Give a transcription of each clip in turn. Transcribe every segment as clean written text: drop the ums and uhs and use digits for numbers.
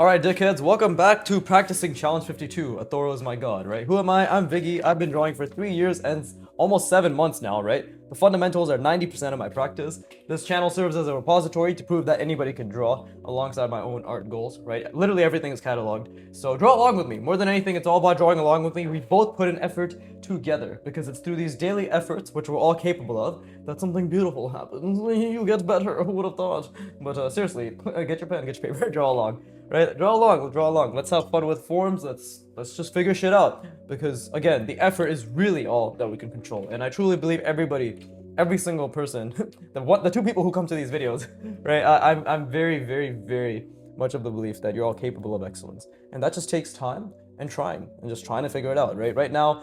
Alright, dickheads, welcome back to practicing challenge 52. Athoro is my god, right? Who am I? I'm Viggy. I've been drawing for 3 years and almost 7 months now, right? The fundamentals are 90% of my practice. This channel serves as a repository to prove that anybody can draw alongside my own art goals, right? Literally everything is cataloged. So draw along with me. More than anything, it's all about drawing along with me. We both put an effort together because it's through these daily efforts, which we're all capable of, that something beautiful happens. You get better, who would have thought? But seriously, get your pen, get your paper, draw along. Right, draw along, draw along. Let's have fun with forms. Let's just figure shit out. Because again, the effort is really all that we can control. And I truly believe every single person, the two people who come to these videos, right? I'm very much of the belief that you're all capable of excellence, and that just takes time and trying and just trying to figure it out. Right now,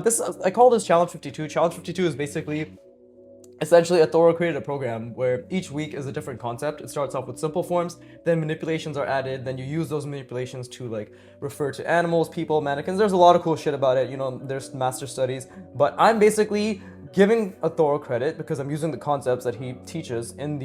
this I call this challenge 52. Challenge 52 is basically essentially, athoro created a program where each week is a different concept. It starts off with simple forms, then manipulations are added, then you use those manipulations to like refer to animals, people, mannequins. There's a lot of cool shit about it, you know, there's master studies, but I'm basically giving athoro credit because I'm using the concepts that he teaches in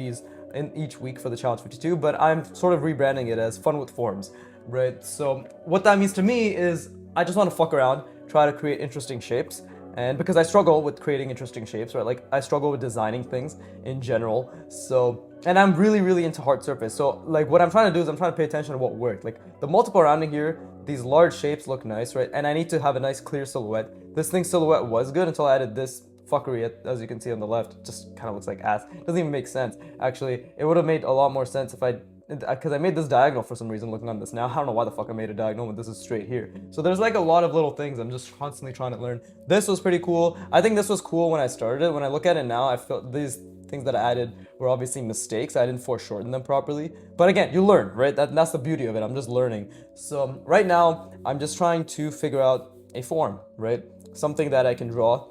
each week for the challenge 52, but I'm sort of rebranding it as fun with forms, right? So what that means to me is I just want to fuck around, try to create interesting shapes. And because I struggle with creating interesting shapes, right? Like I struggle with designing things in general. So, and I'm really into hard surface. So like what I'm trying to do is I'm trying to pay attention to what worked. Like the multiple rounding here, these large shapes look nice, right? And I need to have a nice clear silhouette. This thing's silhouette was good until I added this fuckery, as you can see on the left. Just kind of looks like ass. Doesn't even make sense. Actually, it would have made a lot more sense if because I made this diagonal for some reason looking on this now. I don't know why the fuck I made a diagonal when this is straight here. So there's like a lot of little things I'm just constantly trying to learn. This was pretty cool. I think this was cool when I started it. When I look at it now, I feel these things that I added were obviously mistakes. I didn't foreshorten them properly. But again, you learn, right? That's the beauty of it. I'm just learning. So right now, I'm just trying to figure out a form, right? Something that I can draw.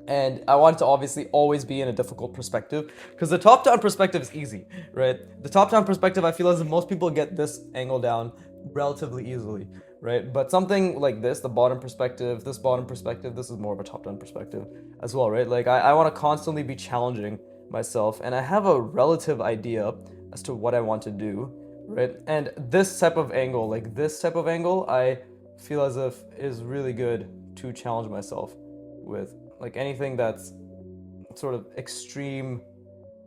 And I want it to obviously always be in a difficult perspective because the top-down perspective is easy, right? The top-down perspective, I feel as if most people get this angle down relatively easily, right? But something like this, the bottom perspective, this is more of a top-down perspective as well, right? Like I want to constantly be challenging myself, and I have a relative idea as to what I want to do, right? And this type of angle, I feel as if is really good to challenge myself with. Like anything that's sort of extreme,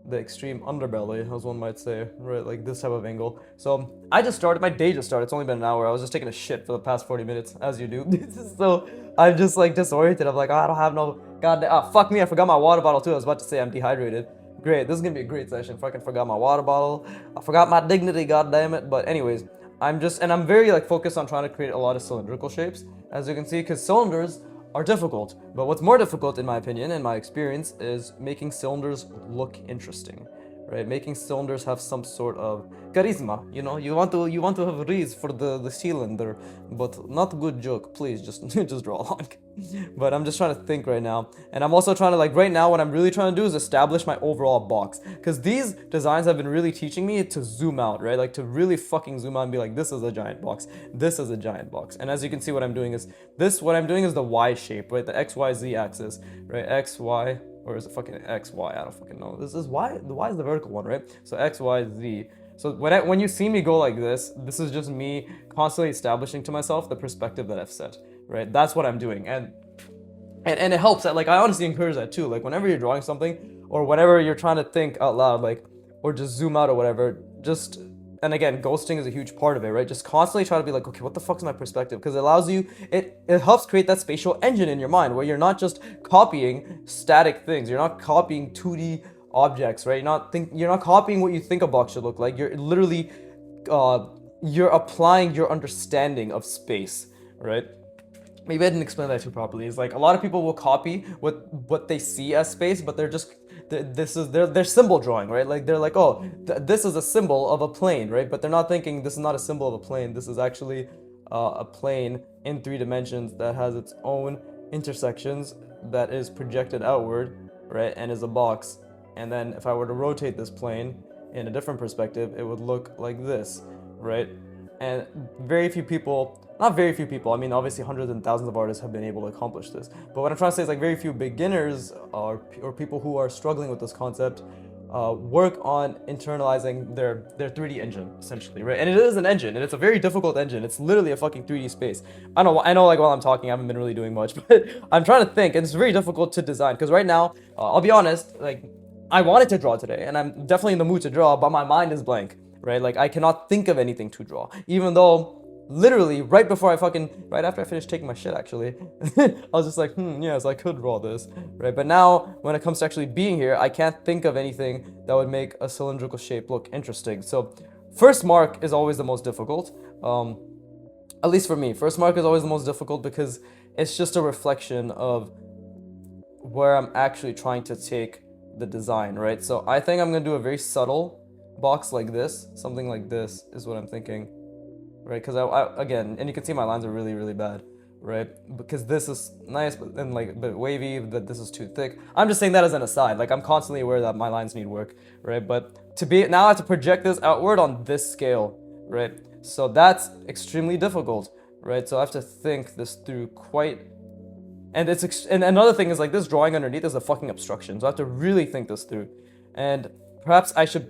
the extreme underbelly, as one might say, right? Like this type of angle. So I just started, my day just started. It's only been an hour. I was just taking a shit for the past 40 minutes, as you do. So I'm just like disoriented. I'm like, oh, I don't have no, goddamn, fuck me, I forgot my water bottle too. I was about to say I'm dehydrated. Great, this is gonna be a great session. Fucking forgot my water bottle. I forgot my dignity, goddammit. But anyways, I'm very like focused on trying to create a lot of cylindrical shapes, as you can see, because cylinders are difficult, but what's more difficult in my opinion and my experience is making cylinders look interesting, right? Making cylinders have some sort of charisma, you know. You want to have a reason for the cylinder, but not a good joke. Please just just draw along. But I'm just trying to think right now, and I'm also trying to like right now what I'm really trying to do is establish my overall box, because these designs have been really teaching me to zoom out, right? Like to really fucking zoom out and be like, this is a giant box, this is a giant box. And as you can see, what I'm doing is the Y shape, right? The XYZ axis, right? XY, or is it fucking XY? I don't fucking know. This is Y. The Y is the vertical one, right? So XYZ. So when you see me go like this is just me constantly establishing to myself the perspective that I've set, right? That's what I'm doing, and it helps that, like, I honestly encourage that too. Like whenever you're drawing something or whenever you're trying to think out loud, like, or just zoom out or whatever, just, and again, ghosting is a huge part of it, right? Just constantly try to be like, okay, what the fuck is my perspective? Because it allows you, it helps create that spatial engine in your mind where you're not just copying static things, you're not copying 2D objects, right? You're not copying what you think a box should look like. You're literally you're applying your understanding of space, right? Maybe I didn't explain that too properly. It's like a lot of people will copy what they see as space, but they're symbol drawing, right? Like they're like, oh, this is a symbol of a plane, right? But they're not thinking this is not a symbol of a plane. This is actually a plane in 3 dimensions that has its own intersections that is projected outward, right? And is a box. And then if I were to rotate this plane in a different perspective, it would look like this, right? And not very few people, I mean, obviously hundreds and thousands of artists have been able to accomplish this. But what I'm trying to say is like very few beginners or people who are struggling with this concept work on internalizing their 3D engine essentially, right? And it is an engine, and it's a very difficult engine. It's literally a fucking 3D space. I know like while I'm talking, I haven't been really doing much, but I'm trying to think, and it's very difficult to design because right now, I'll be honest, like I wanted to draw today, and I'm definitely in the mood to draw, but my mind is blank, right? Like I cannot think of anything to draw, even though literally right after I finished taking my shit actually, I was just like, yes, I could draw this, right? But now when it comes to actually being here, I can't think of anything that would make a cylindrical shape look interesting. So first mark is always the most difficult. At least for me, first mark is always the most difficult because it's just a reflection of where I'm actually trying to take the design, right? So I think I'm gonna do a very subtle box like this, something like this is what I'm thinking, right? Because I again, and you can see my lines are really, really bad, right? Because this is nice, but then like a bit wavy, but this is too thick. I'm just saying that as an aside. Like I'm constantly aware that my lines need work, right? But now I have to project this outward on this scale, right? So that's extremely difficult, right? So I have to think this through quite. And and another thing is like this drawing underneath is a fucking obstruction, so I have to really think this through. And perhaps I should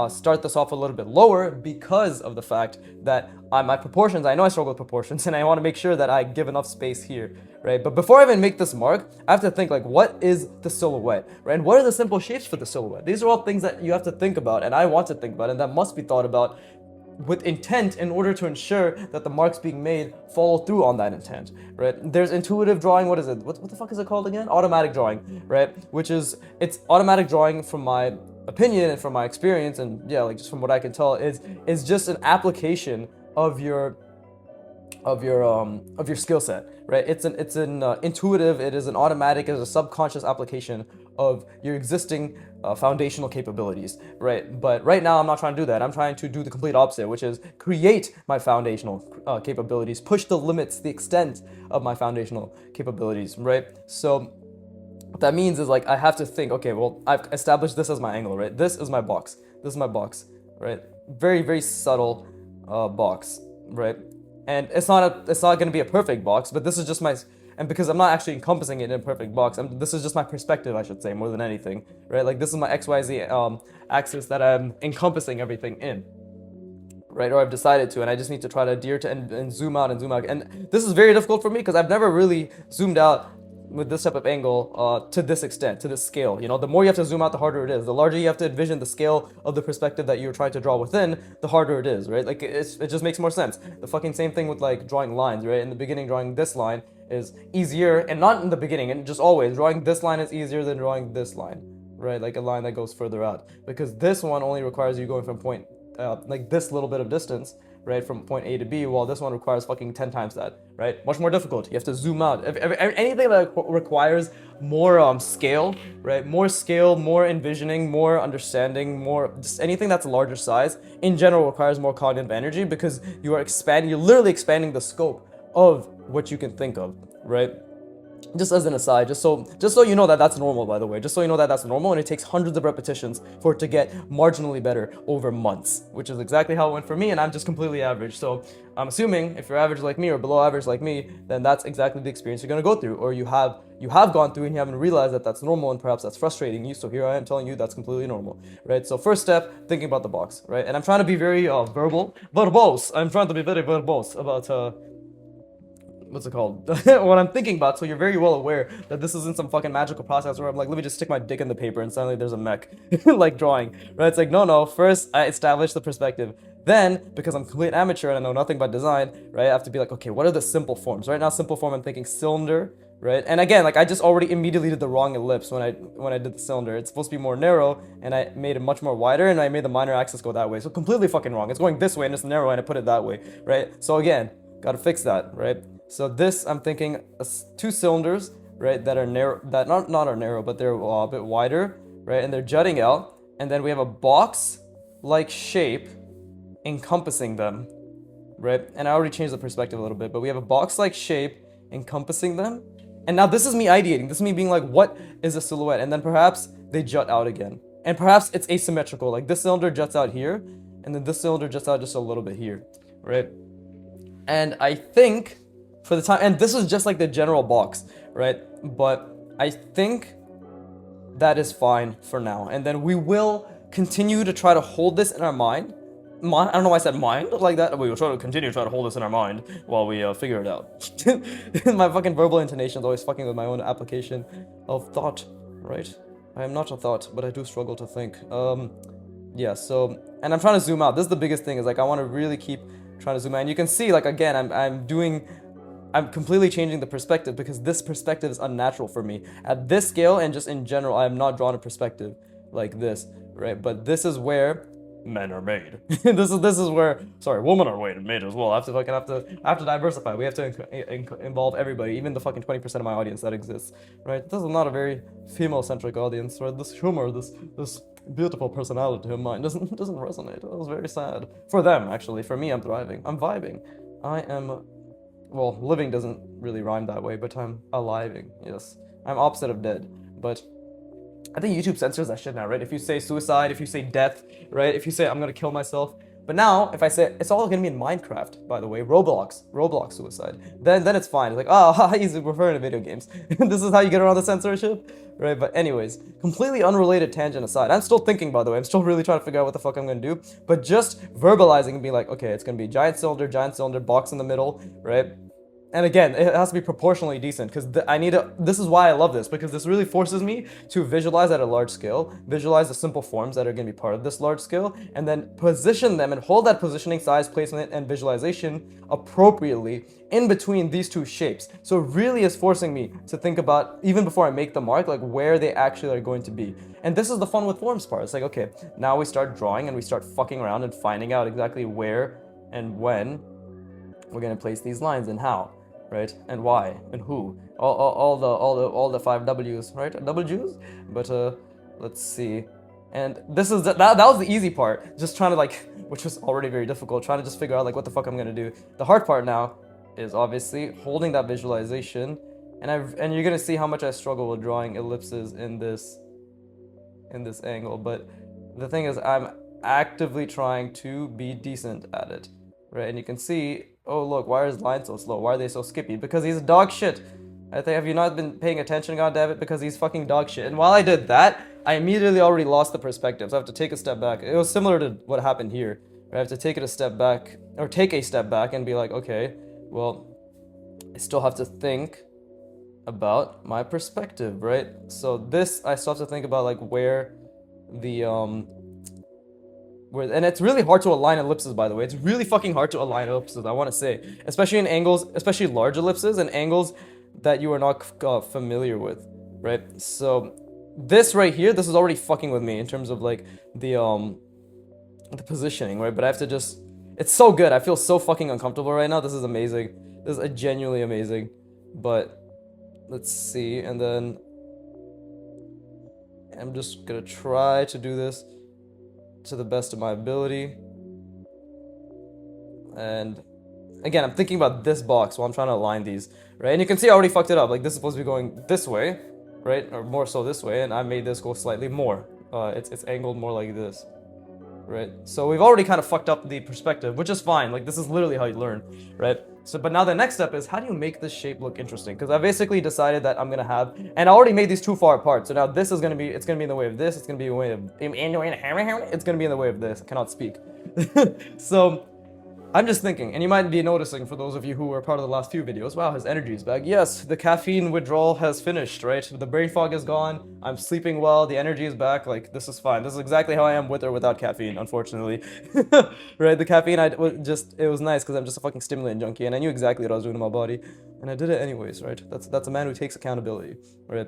start this off a little bit lower because of the fact that my proportions, I know I struggle with proportions, and I want to make sure that I give enough space here, right? But before I even make this mark, I have to think like, what is the silhouette, right? And what are the simple shapes for the silhouette? These are all things that you have to think about, and I want to think about, and that must be thought about with intent in order to ensure that the marks being made follow through on that intent, right? There's intuitive drawing. What is it? What the fuck is it called again? Automatic drawing, right? Which is, it's automatic drawing from my opinion and from my experience, and yeah, like just from what I can tell, is just an application of your skill set, right? It's an intuitive, it is an automatic, it is a subconscious application of your existing foundational capabilities, right? But right now I'm not trying to do that. I'm trying to do the complete opposite, which is create my foundational capabilities, push the limits, the extent of my foundational capabilities, right? So what that means is like I have to think, okay, well, I've established this as my angle, right? This is my box. This is my box, right? Very, very subtle box, right? And it's not going to be a perfect box, but this is just and because I'm not actually encompassing it in a perfect box, this is just my perspective, I should say, more than anything, right? Like this is my XYZ axis that I'm encompassing everything in, right? Or I've decided to, and I just need to try to adhere to and zoom out and zoom out. And this is very difficult for me because I've never really zoomed out with this type of angle to this extent, to this scale. You know, the more you have to zoom out, the harder it is. The larger you have to envision the scale of the perspective that you're trying to draw within, the harder it is, right? Like it just makes more sense. The fucking same thing with like drawing lines, right? In the beginning, drawing this line is easier, and not in the beginning, and just always drawing this line is easier than drawing this line, right? Like a line that goes further out, because this one only requires you going from point like this little bit of distance, right, from point A to B, while this one requires fucking 10 times that, right? Much more difficult. You have to zoom out. Anything that requires more scale, right? More scale, more envisioning, more understanding, more just anything that's a larger size in general requires more cognitive energy because you're literally expanding the scope of what you can think of, right? Just as an aside, just so you know that that's normal, by the way, just so you know that that's normal, and it takes hundreds of repetitions for it to get marginally better over months, which is exactly how it went for me, and I'm just completely average. So I'm assuming if you're average like me or below average like me, then that's exactly the experience you're going to go through, or you have gone through and you haven't realized that that's normal, and perhaps that's frustrating you. So here I am telling you that's completely normal, right? So first step, thinking about the box, right? And I'm trying to be very verbose. I'm trying to be very verbose about what's it called? What I'm thinking about, so you're very well aware that this isn't some fucking magical process where I'm like, let me just stick my dick in the paper and suddenly there's a mech, like drawing, right? It's like, no, first I establish the perspective. Then, because I'm complete amateur and I know nothing about design, right, I have to be like, okay, what are the simple forms? Right now, simple form, I'm thinking cylinder, right? And again, like I just already immediately did the wrong ellipse when I did the cylinder. It's supposed to be more narrow, and I made it much more wider, and I made the minor axis go that way. So completely fucking wrong. It's going this way and it's narrow, and I put it that way, right? So again, gotta fix that, right? So this, I'm thinking two cylinders, right, that are narrow, that not are narrow, but they're a bit wider, right, and they're jutting out, and then we have a box-like shape encompassing them, right, and I already changed the perspective a little bit, but we have a box-like shape encompassing them, and now this is me ideating, this is me being like, what is a silhouette, and then perhaps they jut out again, and perhaps it's asymmetrical, like this cylinder juts out here, and then this cylinder juts out just a little bit here, right, and I think for the time, and this is just like the general box, right? But I think that is fine for now. And then we will continue to try to hold this in our mind. I don't know why I said mind like that. We will try to continue to try to hold this in our mind while we figure it out. My fucking verbal intonation is always fucking with my own application of thought, right? I am not a thought, but I do struggle to think. Yeah, so, and I'm trying to zoom out. This is the biggest thing, is like I want to really keep trying to zoom out. And you can see, like, again, I'm completely changing the perspective because this perspective is unnatural for me. At this scale and just in general, I am not drawn a perspective like this, right? But this is where men are made. this is where, sorry, women are made as well. I have to diversify. We have to involve everybody, even the fucking 20% of my audience that exists, right? This is not a very female-centric audience, right? This humor, this beautiful personality of mine doesn't resonate. It was very sad for them, actually. For me, I'm thriving. I'm vibing. I am, well, living doesn't really rhyme that way, but I'm aliving. Yes, I'm opposite of dead, but I think YouTube censors that shit now, right? If you say suicide, if you say death, right? If you say I'm gonna kill myself. But now, if I say, it's all gonna be in Minecraft, by the way, Roblox suicide, then it's fine. It's like, oh, he's referring to video games. This is how you get around the censorship, right? But anyways, completely unrelated tangent aside, I'm still thinking, by the way, I'm still really trying to figure out what the fuck I'm gonna do, but just verbalizing and being like, okay, it's gonna be giant cylinder, box in the middle, right? And again, it has to be proportionally decent, because this is why I love this, because this really forces me to visualize at a large scale, visualize the simple forms that are going to be part of this large scale, and then position them and hold that positioning, size, placement, and visualization appropriately in between these two shapes. So it really is forcing me to think about, even before I make the mark, like where they actually are going to be. And this is the fun with forms part. It's like, okay, now we start drawing and we start fucking around and finding out exactly where and when we're going to place these lines and how. Right, and why, and who, all the 5 W's, right? W's. But let's see. And this is that was the easy part, just trying to, like, which was already very difficult, trying to just figure out like what the fuck I'm gonna do. The hard part now is obviously holding that visualization, and you're gonna see how much I struggle with drawing ellipses in this angle. But the thing is, I'm actively trying to be decent at it, right? And you can see, oh look, why are his lines so slow? Why are they so skippy? Because he's dog shit. I think, have you not been paying attention, goddammit? Because he's fucking dog shit. And while I did that, I immediately already lost the perspective. So I have to take a step back. It was similar to what happened here. I have to take a step back and be like, okay, well, I still have to think about my perspective, right? So this, I still have to think about like where the and it's really hard to align ellipses, by the way. It's really fucking hard to align ellipses, I want to say. Especially in angles, especially large ellipses and angles that you are not familiar with, right? So this right here, this is already fucking with me in terms of like the positioning, right? But I have to just, it's so good. I feel so fucking uncomfortable right now. This is amazing. This is genuinely amazing. But let's see, and then I'm just gonna try to do this to the best of my ability. And again, I'm thinking about this box while I'm trying to align these, right? And you can see I already fucked it up. Like, this is supposed to be going this way, right? Or more so this way, and I made this go slightly more. It's angled more like this, right? So we've already kind of fucked up the perspective, which is fine. Like, this is literally how you learn, right? So, but now the next step is, how do you make this shape look interesting? Because I basically decided that I'm gonna have, and I already made these too far apart. So now this is gonna be, it's gonna be in the way of this. It's gonna be in the way of, it's gonna be in the way of this. I cannot speak. So I'm just thinking, and you might be noticing, for those of you who were part of the last few videos, wow, his energy is back. Yes, the caffeine withdrawal has finished, right? The brain fog is gone. I'm sleeping well. The energy is back. Like, this is fine. This is exactly how I am with or without caffeine, unfortunately. Right? The caffeine, it was nice because I'm just a fucking stimulant junkie, and I knew exactly what I was doing to my body, and I did it anyways, right? That's a man who takes accountability, right?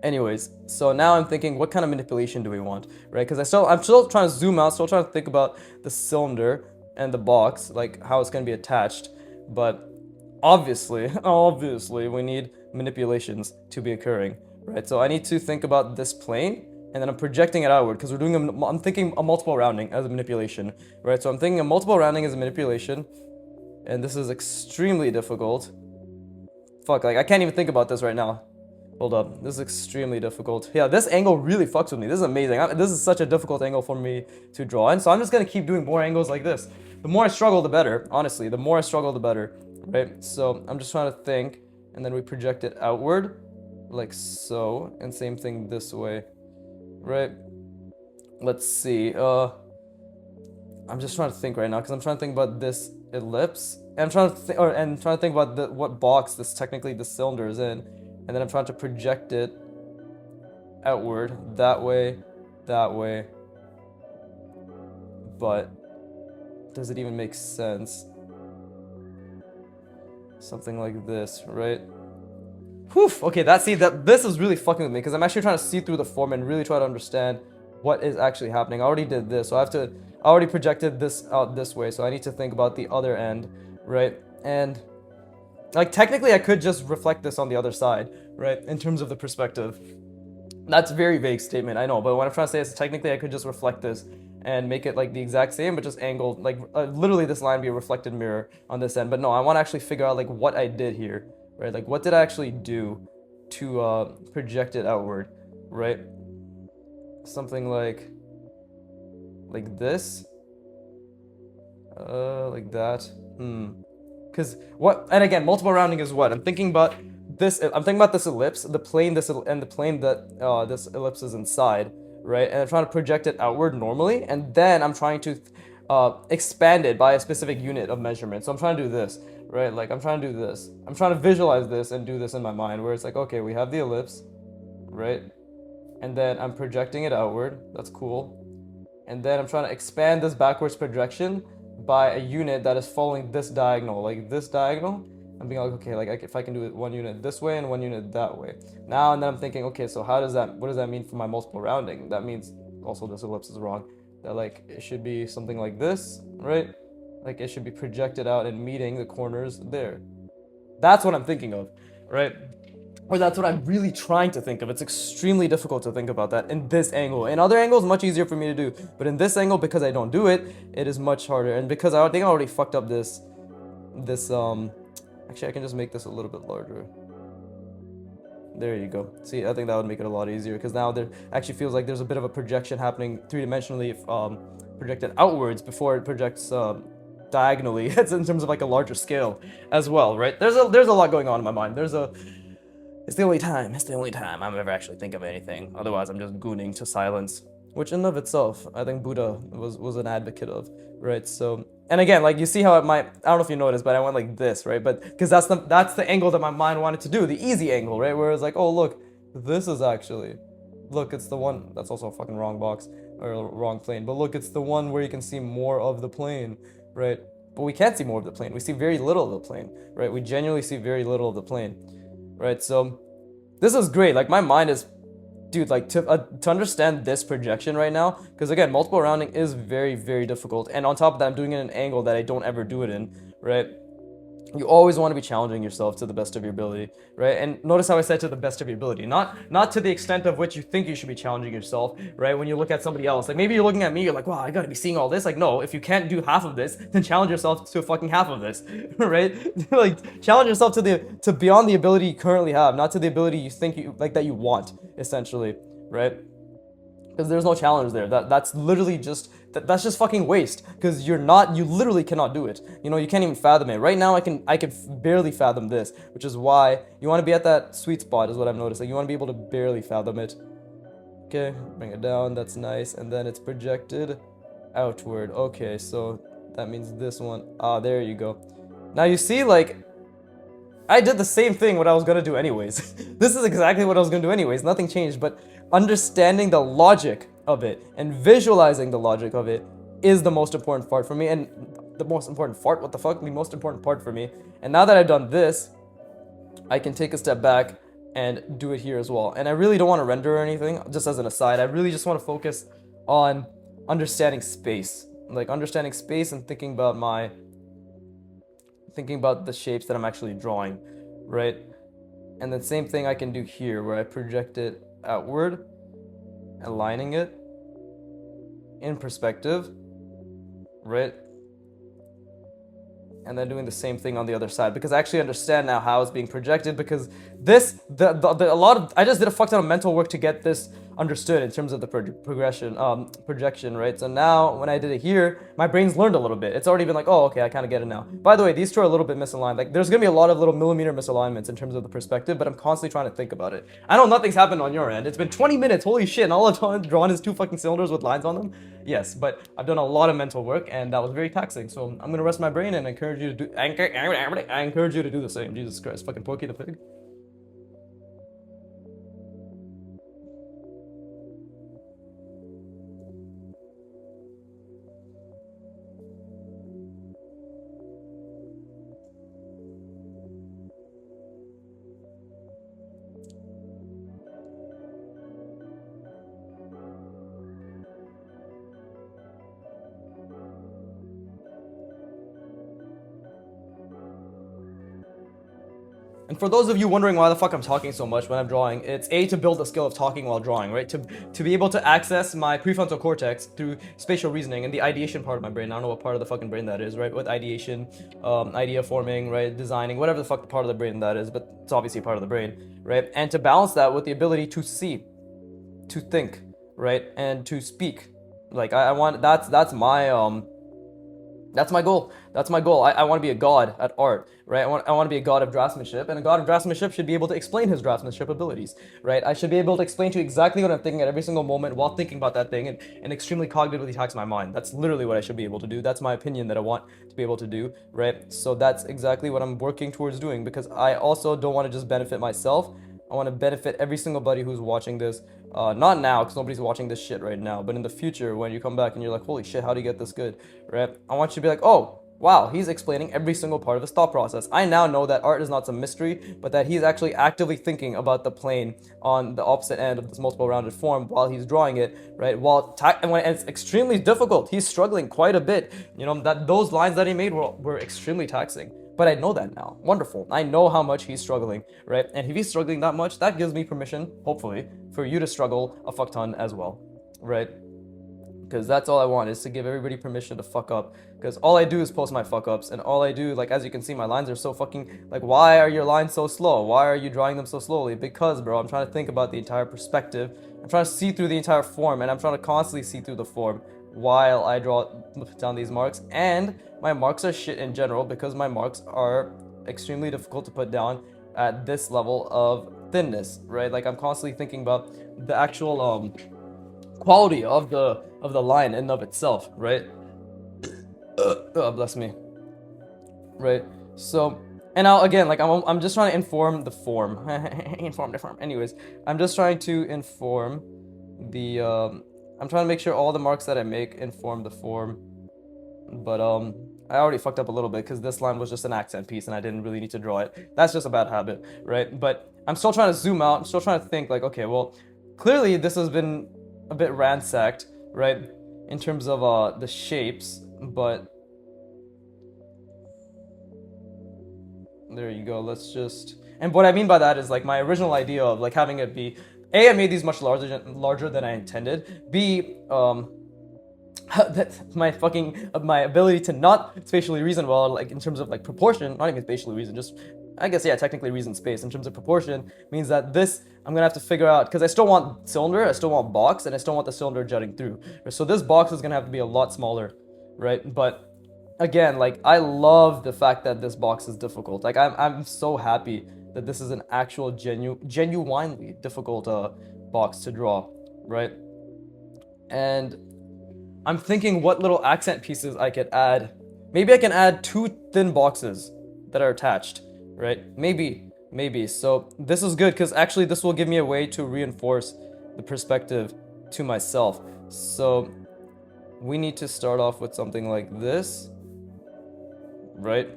Anyways, so now I'm thinking, what kind of manipulation do we want, right? Because I'm still trying to zoom out, still trying to think about the cylinder and the box, like how it's going to be attached. But obviously we need manipulations to be occurring, right? So I need to think about this plane, and then I'm projecting it outward, because I'm thinking a multiple rounding as a manipulation, right? So I'm thinking a multiple rounding as a manipulation, and this is extremely difficult. Fuck, like I can't even think about this right now. Hold up, this is extremely difficult. Yeah, this angle really fucks with me. This is amazing. This is such a difficult angle for me to draw in, so I'm just gonna keep doing more angles like this. The more I struggle, the better. Honestly, the more I struggle, the better, right? So I'm just trying to think, and then we project it outward like so, and same thing this way, right? Let's see. I'm just trying to think right now because I'm trying to think about this ellipse, and I'm trying to trying to think about what box this technically the cylinder is in, and then I'm trying to project it outward that way, but does it even make sense? Something like this, right? Whew, okay, this is really fucking with me because I'm actually trying to see through the form and really try to understand what is actually happening. I already did this, so I already projected this out this way, so I need to think about the other end, right? And like technically I could just reflect this on the other side, right? In terms of the perspective. That's a very vague statement, I know, but what I'm trying to say is technically I could just reflect this and make it like the exact same, but just angled, like literally this line be a reflected mirror on this end. But no, I want to actually figure out like what I did here, right? Like what did I actually do to project it outward, right? Something like this, like that. Because what? And again, multiple rounding is what I'm thinking about. I'm thinking about this ellipse, the plane, and the plane that this ellipse is inside, right? And I'm trying to project it outward normally, and then I'm trying to expand it by a specific unit of measurement. So I'm trying to do this, right? Like I'm trying to do this. I'm trying to visualize this and do this in my mind, where it's like, okay, we have the ellipse, right? And then I'm projecting it outward. That's cool. And then I'm trying to expand this backwards projection by a unit that is following this diagonal, like this diagonal. I'm being like, okay, like if I can do it one unit this way and one unit that way. Now and then I'm thinking, okay, so what does that mean for my multiple rounding? That means also this ellipse is wrong. That like it should be something like this, right? Like it should be projected out and meeting the corners there. That's what I'm thinking of, right? Or that's what I'm really trying to think of. It's extremely difficult to think about that in this angle. In other angles, much easier for me to do. But in this angle, because I don't do it, it is much harder. And because I think I already fucked up this actually, I can just make this a little bit larger. There you go. See, I think that would make it a lot easier because now there actually feels like there's a bit of a projection happening three-dimensionally, projected outwards before it projects diagonally. It's in terms of like a larger scale as well, right? There's a lot going on in my mind. It's the only time I'm ever actually think of anything. Otherwise, I'm just gooning to silence, which in and of itself, I think Buddha was an advocate of, right? So, and again, like you see how I don't know if you noticed, but I went like this, right? But because that's the angle that my mind wanted to do, the easy angle, right? Where it's like, oh look, this is actually, look, it's the one that's also a fucking wrong box or wrong plane. But look, it's the one where you can see more of the plane, right? But we can't see more of the plane. We see very little of the plane, right? We genuinely see very little of the plane, right? So this is great. Like my mind is, dude, like to understand this projection right now, because again, multiple rounding is very, very difficult. And on top of that, I'm doing it in an angle that I don't ever do it in, right? You always want to be challenging yourself to the best of your ability, right? And notice how I said to the best of your ability, not to the extent of which you think you should be challenging yourself, right? When you look at somebody else, like maybe you're looking at me, you're like, wow, I gotta be seeing all this. Like, no, if you can't do half of this, then challenge yourself to fucking half of this, right? Like, challenge yourself to beyond the ability you currently have, not to the ability you think you like that you want, essentially, right? Because there's no challenge there. That's literally just that's just fucking waste. Because you literally cannot do it. You know, you can't even fathom it. Right now, I can barely fathom this, which is why you want to be at that sweet spot. Is what I'm noticing. You want to be able to barely fathom it. Okay, bring it down. That's nice, and then it's projected outward. Okay, so that means this one. Ah, there you go. Now you see, like, I did the same thing what I was gonna do anyways. This is exactly what I was gonna do anyways. Nothing changed, but understanding the logic of it and visualizing the logic of it is the most important part for me. And the most important part, what the fuck? The most important part for me. And now that I've done this, I can take a step back and do it here as well. And I really don't want to render or anything, just as an aside. I really just want to focus on understanding space. Like understanding space and thinking about the shapes that I'm actually drawing, right? And the same thing I can do here where I project it outward, aligning it in perspective, right? And then doing the same thing on the other side, because I actually understand now how it's being projected, because I just did a fuck ton of mental work to get this understood in terms of the projection, right? So now when I did it here, my brain's learned a little bit. It's already been like, oh, okay, I kind of get it now. By the way, these two are a little bit misaligned. Like, there's gonna be a lot of little millimeter misalignments in terms of the perspective, but I'm constantly trying to think about it. I know nothing's happened on your end. It's been 20 minutes. Holy shit! And all I've drawn is two fucking cylinders with lines on them. Yes, but I've done a lot of mental work, and that was very taxing. So I'm gonna rest my brain and encourage you to do. I encourage you to do the same. Jesus Christ, fucking Porky the Pig. And for those of you wondering why the fuck I'm talking so much when I'm drawing, it's A, to build the skill of talking while drawing, right? To be able to access my prefrontal cortex through spatial reasoning and the ideation part of my brain. I don't know what part of the fucking brain that is, right? With ideation, idea forming, right? Designing, whatever the fuck the part of the brain that is, but it's obviously part of the brain, right? And to balance that with the ability to see, to think, right? And to speak. Like, I want, that's my goal. That's my goal. I want to be a god at art, right? I want to be a god of draftsmanship, and a god of draftsmanship should be able to explain his draftsmanship abilities, right? I should be able to explain to you exactly what I'm thinking at every single moment while thinking about that thing and extremely cognitively tax my mind. That's literally what I should be able to do. That's my opinion that I want to be able to do, right? So that's exactly what I'm working towards doing, because I also don't want to just benefit myself. I want to benefit every single buddy who's watching this. Not now, because nobody's watching this shit right now, but in the future, when you come back and you're like, holy shit, how do you get this good, right? I want you to be like, oh, wow, he's explaining every single part of his thought process. I now know that art is not some mystery, but that he's actually actively thinking about the plane on the opposite end of this multiple rounded form while he's drawing it, right? And when it's extremely difficult, he's struggling quite a bit. You know, that those lines that he made were extremely taxing. But I know that now. Wonderful. I know how much he's struggling, right? And if he's struggling that much, that gives me permission, hopefully, for you to struggle a fuck ton as well, right? Because that's all I want, is to give everybody permission to fuck up. Because all I do is post my fuck ups, and all I do, like, as you can see, my lines are so fucking, like, why are your lines so slow? Why are you drawing them so slowly? Because, bro, I'm trying to think about the entire perspective. I'm trying to see through the entire form, and I'm trying to constantly see through the form while I draw down these marks. And my marks are shit in general, because my marks are extremely difficult to put down at this level of thinness, right? Like, I'm constantly thinking about the actual quality of the line in and of itself, right? Oh, bless me. Right. So, and now again, like, I'm just trying to inform the form. Inform the form. Anyways, I'm just trying to inform the I'm trying to make sure all the marks that I make inform the form. But I already fucked up a little bit because this line was just an accent piece and I didn't really need to draw it. That's just a bad habit, right? But I'm still trying to zoom out. I'm still trying to think, like, okay, well, clearly this has been a bit ransacked, right, in terms of the shapes, but there you go. Let's just, and what I mean by that is, like, my original idea of, like, having it be, A, I made these much larger than I intended. B, that my ability to not spatially reason well, like, in terms of, like, proportion, not even spatially reason, just, I guess, yeah, technically reason space in terms of proportion, means that this I'm gonna have to figure out, because I still want cylinder, I still want box, and I still want the cylinder jutting through. So this box is gonna have to be a lot smaller, right? But again, like, I love the fact that this box is difficult. Like, I'm so happy that this is an actual genuinely difficult box to draw, right? And I'm thinking what little accent pieces I could add. Maybe I can add two thin boxes that are attached, right? Maybe. So this is good, because actually this will give me a way to reinforce the perspective to myself. So we need to start off with something like this, right?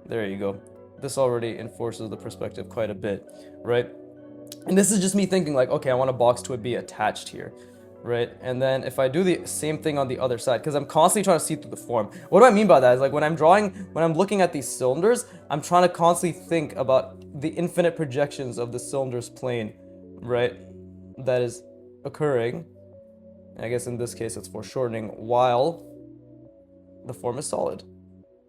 There you go. This already enforces the perspective quite a bit, right? And this is just me thinking, like, okay, I want a box to be attached here, right? And then if I do the same thing on the other side, because I'm constantly trying to see through the form. What do I mean by that? Is, like, when I'm looking at these cylinders, I'm trying to constantly think about the infinite projections of the cylinder's plane, right? That is occurring. I guess in this case it's foreshortening while the form is solid,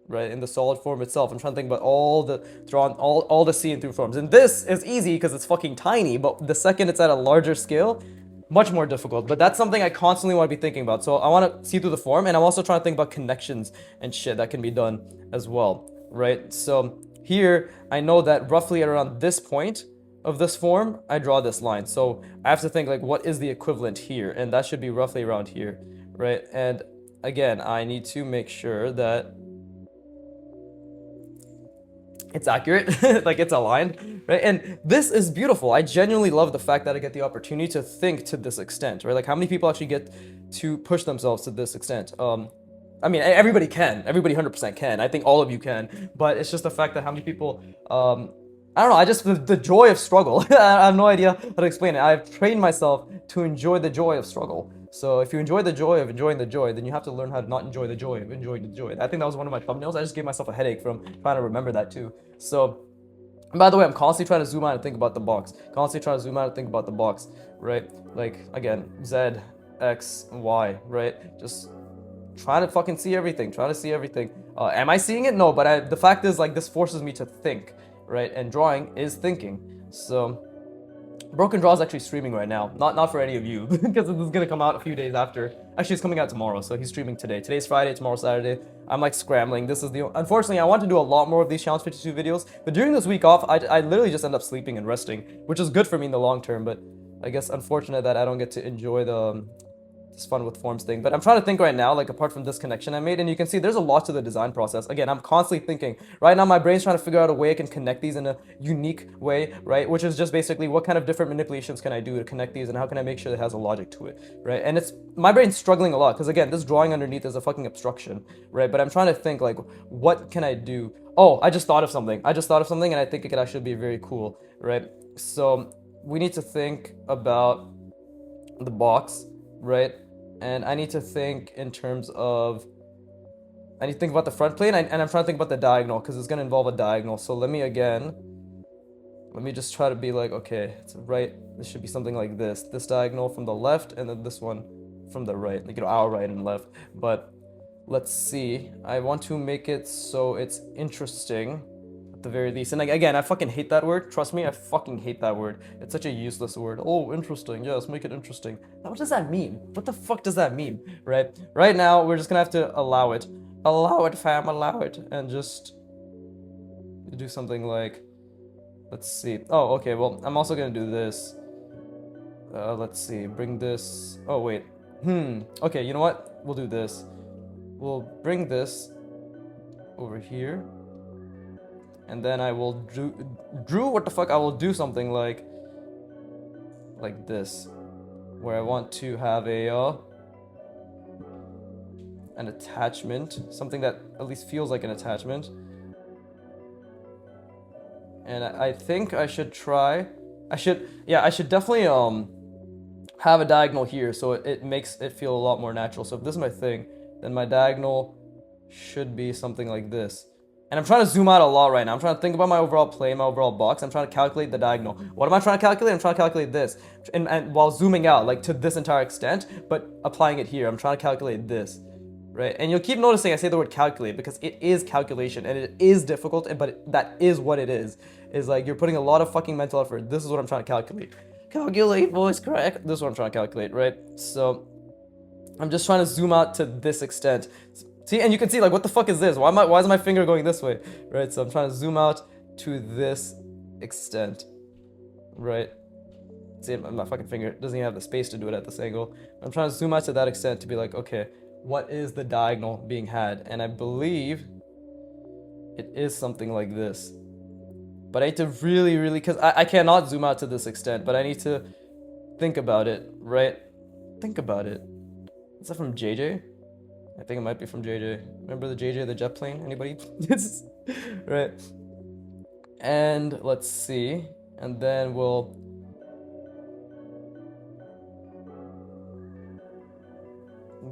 right? In the solid form itself. I'm trying to think about all the drawn, all the see and through forms. And this is easy because it's fucking tiny, but the second it's at a larger scale, much more difficult. But that's something I constantly want to be thinking about. So I want to see through the form, and I'm also trying to think about connections and shit that can be done as well, right? So here, I know that roughly at around this point of this form, I draw this line. So I have to think like, what is the equivalent here? And that should be roughly around here, right? And again, I need to make sure that it's accurate, like it's aligned, right? And this is beautiful. I genuinely love the fact that I get the opportunity to think to this extent, right? Like how many people actually get to push themselves to this extent? I mean, everybody can. Everybody 100% can. I think all of you can. But it's just the fact that how many people, I don't know, I just, the joy of struggle. I have no idea how to explain it. I've trained myself to enjoy the joy of struggle. So if you enjoy the joy of enjoying the joy, then you have to learn how to not enjoy the joy of enjoying the joy. I think that was one of my thumbnails. I just gave myself a headache from trying to remember that too. So, by the way, I'm constantly trying to zoom out and think about the box. Constantly trying to zoom out and think about the box, right? Like, again, Z, X, Y, right? Just trying to fucking see everything. Trying to see everything. Am I seeing it? No, but the fact is, like, this forces me to think, right? And drawing is thinking. So, Broken Draw is actually streaming right now. Not for any of you, because this is gonna come out a few days after. Actually, it's coming out tomorrow, so he's streaming today. Today's Friday, tomorrow's Saturday. I'm like scrambling. This is the... Unfortunately, I want to do a lot more of these Challenge 52 videos, but during this week off, I literally just end up sleeping and resting, which is good for me in the long term, but I guess unfortunate that I don't get to enjoy the... this fun with forms thing. But I'm trying to think right now, like apart from this connection I made, and you can see there's a lot to the design process. Again, I'm constantly thinking. Right now my brain's trying to figure out a way I can connect these in a unique way, right? Which is just basically what kind of different manipulations can I do to connect these, and how can I make sure it has a logic to it, right? And it's, my brain's struggling a lot, because again, this drawing underneath is a fucking obstruction, right? But I'm trying to think like, what can I do? Oh, I just thought of something. And I think it could actually be very cool, right? So we need to think about the box, right? And I need to think in terms of, I need to think about the front plane, and I'm trying to think about the diagonal, because it's going to involve a diagonal. So let me just try to be like, okay, it's right, this should be something like this. This diagonal from the left, and then this one from the right, like, you know, our right and left. But let's see, I want to make it so it's interesting, at the very least. And like, again, I fucking hate that word. Trust me, I fucking hate that word. It's such a useless word. Oh, interesting. Yes, make it interesting. Now, what does that mean? What the fuck does that mean? Right now, we're just gonna have to allow it. Allow it, fam, allow it. And just do something like, let's see. Oh, okay, well, I'm also gonna do this. Let's see, bring this. Oh, wait. Okay, you know what? We'll do this. We'll bring this over here. And then I will what the fuck? I will do something like this, where I want to have an attachment, something that at least feels like an attachment. And I think I should definitely have a diagonal here, so it makes it feel a lot more natural. So if this is my thing, then my diagonal should be something like this. And I'm trying to zoom out a lot right now. I'm trying to think about my overall plane, my overall box. I'm trying to calculate the diagonal. What am I trying to calculate? I'm trying to calculate this. And while zooming out, like to this entire extent, but applying it here. I'm trying to calculate this, right? And you'll keep noticing I say the word calculate, because it is calculation, and it is difficult, but that is what it is. Is like you're putting a lot of fucking mental effort. This is what I'm trying to calculate. Calculate, voice crack. This is what I'm trying to calculate, right? So I'm just trying to zoom out to this extent. See, and you can see, like, what the fuck is this? Why is my finger going this way? Right, so I'm trying to zoom out to this extent. Right? See, my fucking finger doesn't even have the space to do it at this angle. I'm trying to zoom out to that extent to be like, okay, what is the diagonal being had? And I believe it is something like this. But I need to really, because I cannot zoom out to this extent, but I need to think about it, right? Think about it. Is that from JJ? I think it might be from JJ. Remember the JJ, the jet plane? Anybody? Right. And let's see. And then we'll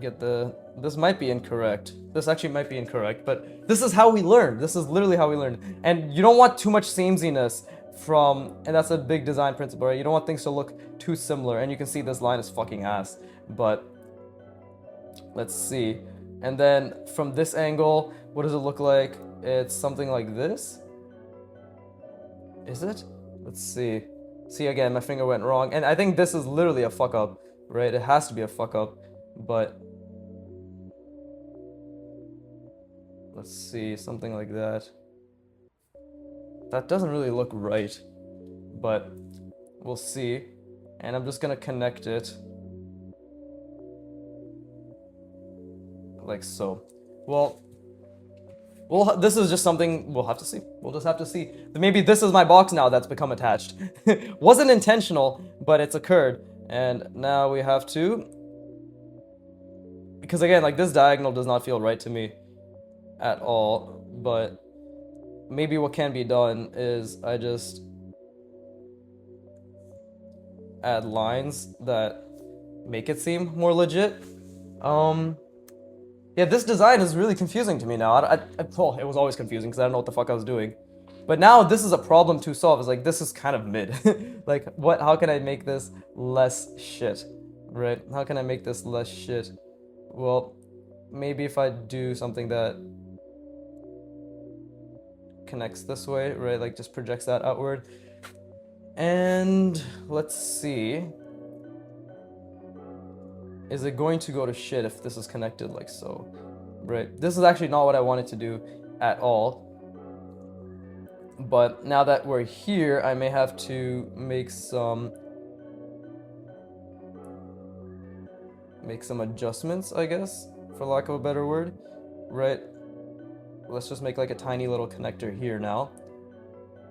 get this might be incorrect. This actually might be incorrect, but this is how we learn. This is literally how we learn. And you don't want too much samesiness and that's a big design principle, right? You don't want things to look too similar. And you can see this line is fucking ass. But let's see. And then from this angle, what does it look like? It's something like this. Is it? Let's see. See, again, my finger went wrong. And I think this is literally a fuck up, right? It has to be a fuck up. But let's see, something like that. That doesn't really look right, but we'll see. And I'm just gonna connect it like so. Well, this is just something we'll have to see. We'll just have to see. Maybe this is my box now that's become attached. Wasn't intentional, but it's occurred. And now we have to, because again, like this diagonal does not feel right to me at all, but maybe what can be done is I just add lines that make it seem more legit. Yeah, this design is really confusing to me now. Well, it was always confusing because I don't know what the fuck I was doing. But now this is a problem to solve. It's like, this is kind of mid. Like, how can I make this less shit? Right? How can I make this less shit? Well, maybe if I do something that connects this way, right? Like, just projects that outward. And let's see. Is it going to go to shit if this is connected like so? Right? This is actually not what I wanted to do at all. But now that we're here, I may have to make some adjustments, I guess, for lack of a better word. Right? Let's just make like a tiny little connector here now.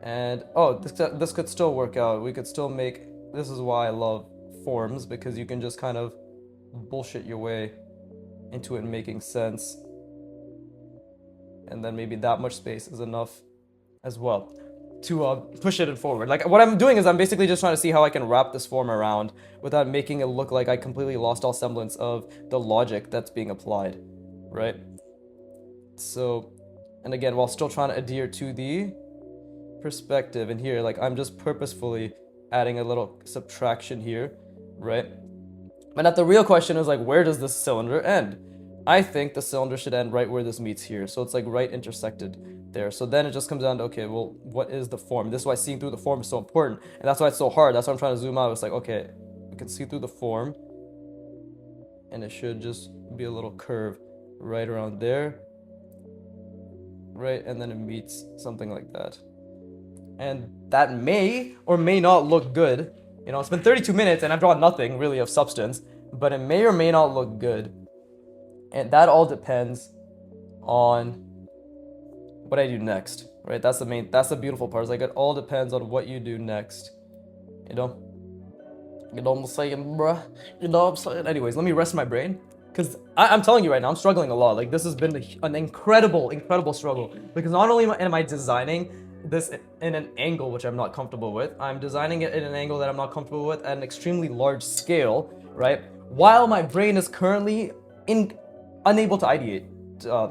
And oh, this could still work out. We could still make, this is why I love forms, because you can just kind of bullshit your way into it making sense. And then maybe that much space is enough as well to push it forward. Like, what I'm doing is I'm basically just trying to see how I can wrap this form around without making it look like I completely lost all semblance of the logic that's being applied, right? So, and again, while still trying to adhere to the perspective, and here, like, I'm just purposefully adding a little subtraction here, right? But the real question is, like, where does this cylinder end? I think the cylinder should end right where this meets here. So it's like right intersected there. So then it just comes down to, okay, well, what is the form? This is why seeing through the form is so important. And that's why it's so hard. That's why I'm trying to zoom out. It's like, okay, we can see through the form. And it should just be a little curve right around there. Right? And then it meets something like that. And that may or may not look good. You know, it's been 32 minutes and I've drawn nothing really of substance, but it may or may not look good. And that all depends on what I do next, right? That's the beautiful part. It's like, it all depends on what you do next, you know? You know what I'm saying, bruh? You know what I'm saying? Anyways, let me rest my brain, because I'm telling you right now, I'm struggling a lot. Like, this has been an incredible struggle, because not only am I designing this in an angle which I'm not comfortable with, I'm designing it in an angle that I'm not comfortable with at an extremely large scale, right? While my brain is currently unable to ideate,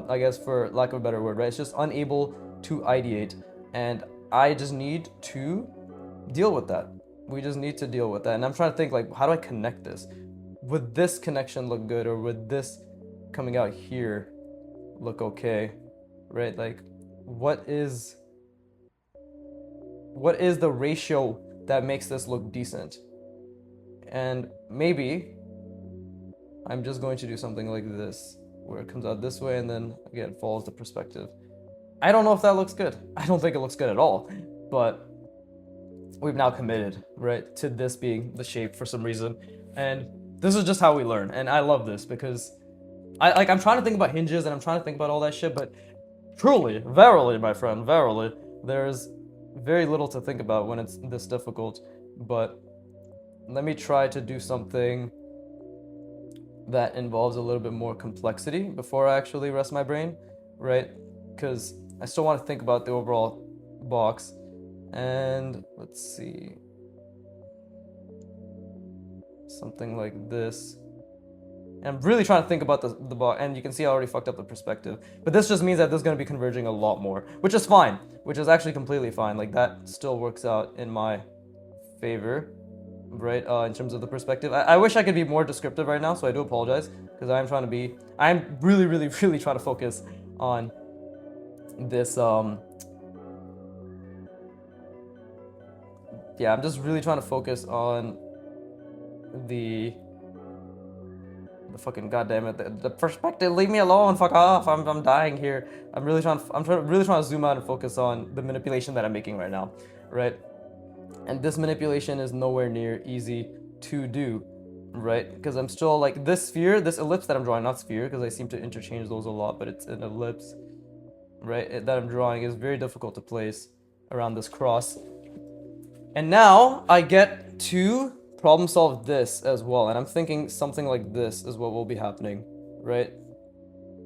I guess, for lack of a better word, right? It's just unable to ideate, and I just need to deal with that. We just need to deal with that. And I'm trying to think, like, how do I connect this? Would this connection look good, or would this coming out here look okay, right? Like, what is the ratio that makes this look decent? And maybe I'm just going to do something like this, where it comes out this way and then again follows the perspective. I don't know if that looks good. I don't think it looks good at all, but we've now committed, right, to this being the shape for some reason. And this is just how we learn. And I love this, because I'm trying to think about hinges and I'm trying to think about all that shit, but truly, verily, my friend, verily, there's very little to think about when it's this difficult. But let me try to do something that involves a little bit more complexity before I actually rest my brain, right? Because I still want to think about the overall box. And let's see, something like this. And I'm really trying to think about the box, and you can see I already fucked up the perspective. But this just means that this is going to be converging a lot more, which is fine, which is actually completely fine. Like, that still works out in my favor, right, in terms of the perspective. I wish I could be more descriptive right now, so I do apologize. because I'm really, really, really trying to focus on this, yeah, I'm just really trying to focus on the fucking goddamn it, the perspective. Leave me alone. Fuck off. I'm dying here. Really trying to zoom out and focus on the manipulation that I'm making right now, right? And this manipulation is nowhere near easy to do, right? Because I'm still like this sphere, this ellipse that I'm drawing, not sphere, because I seem to interchange those a lot, but it's an ellipse, right? That I'm drawing is very difficult to place around this cross. And now I get to problem solve this as well, and I'm thinking something like this is what will be happening, right?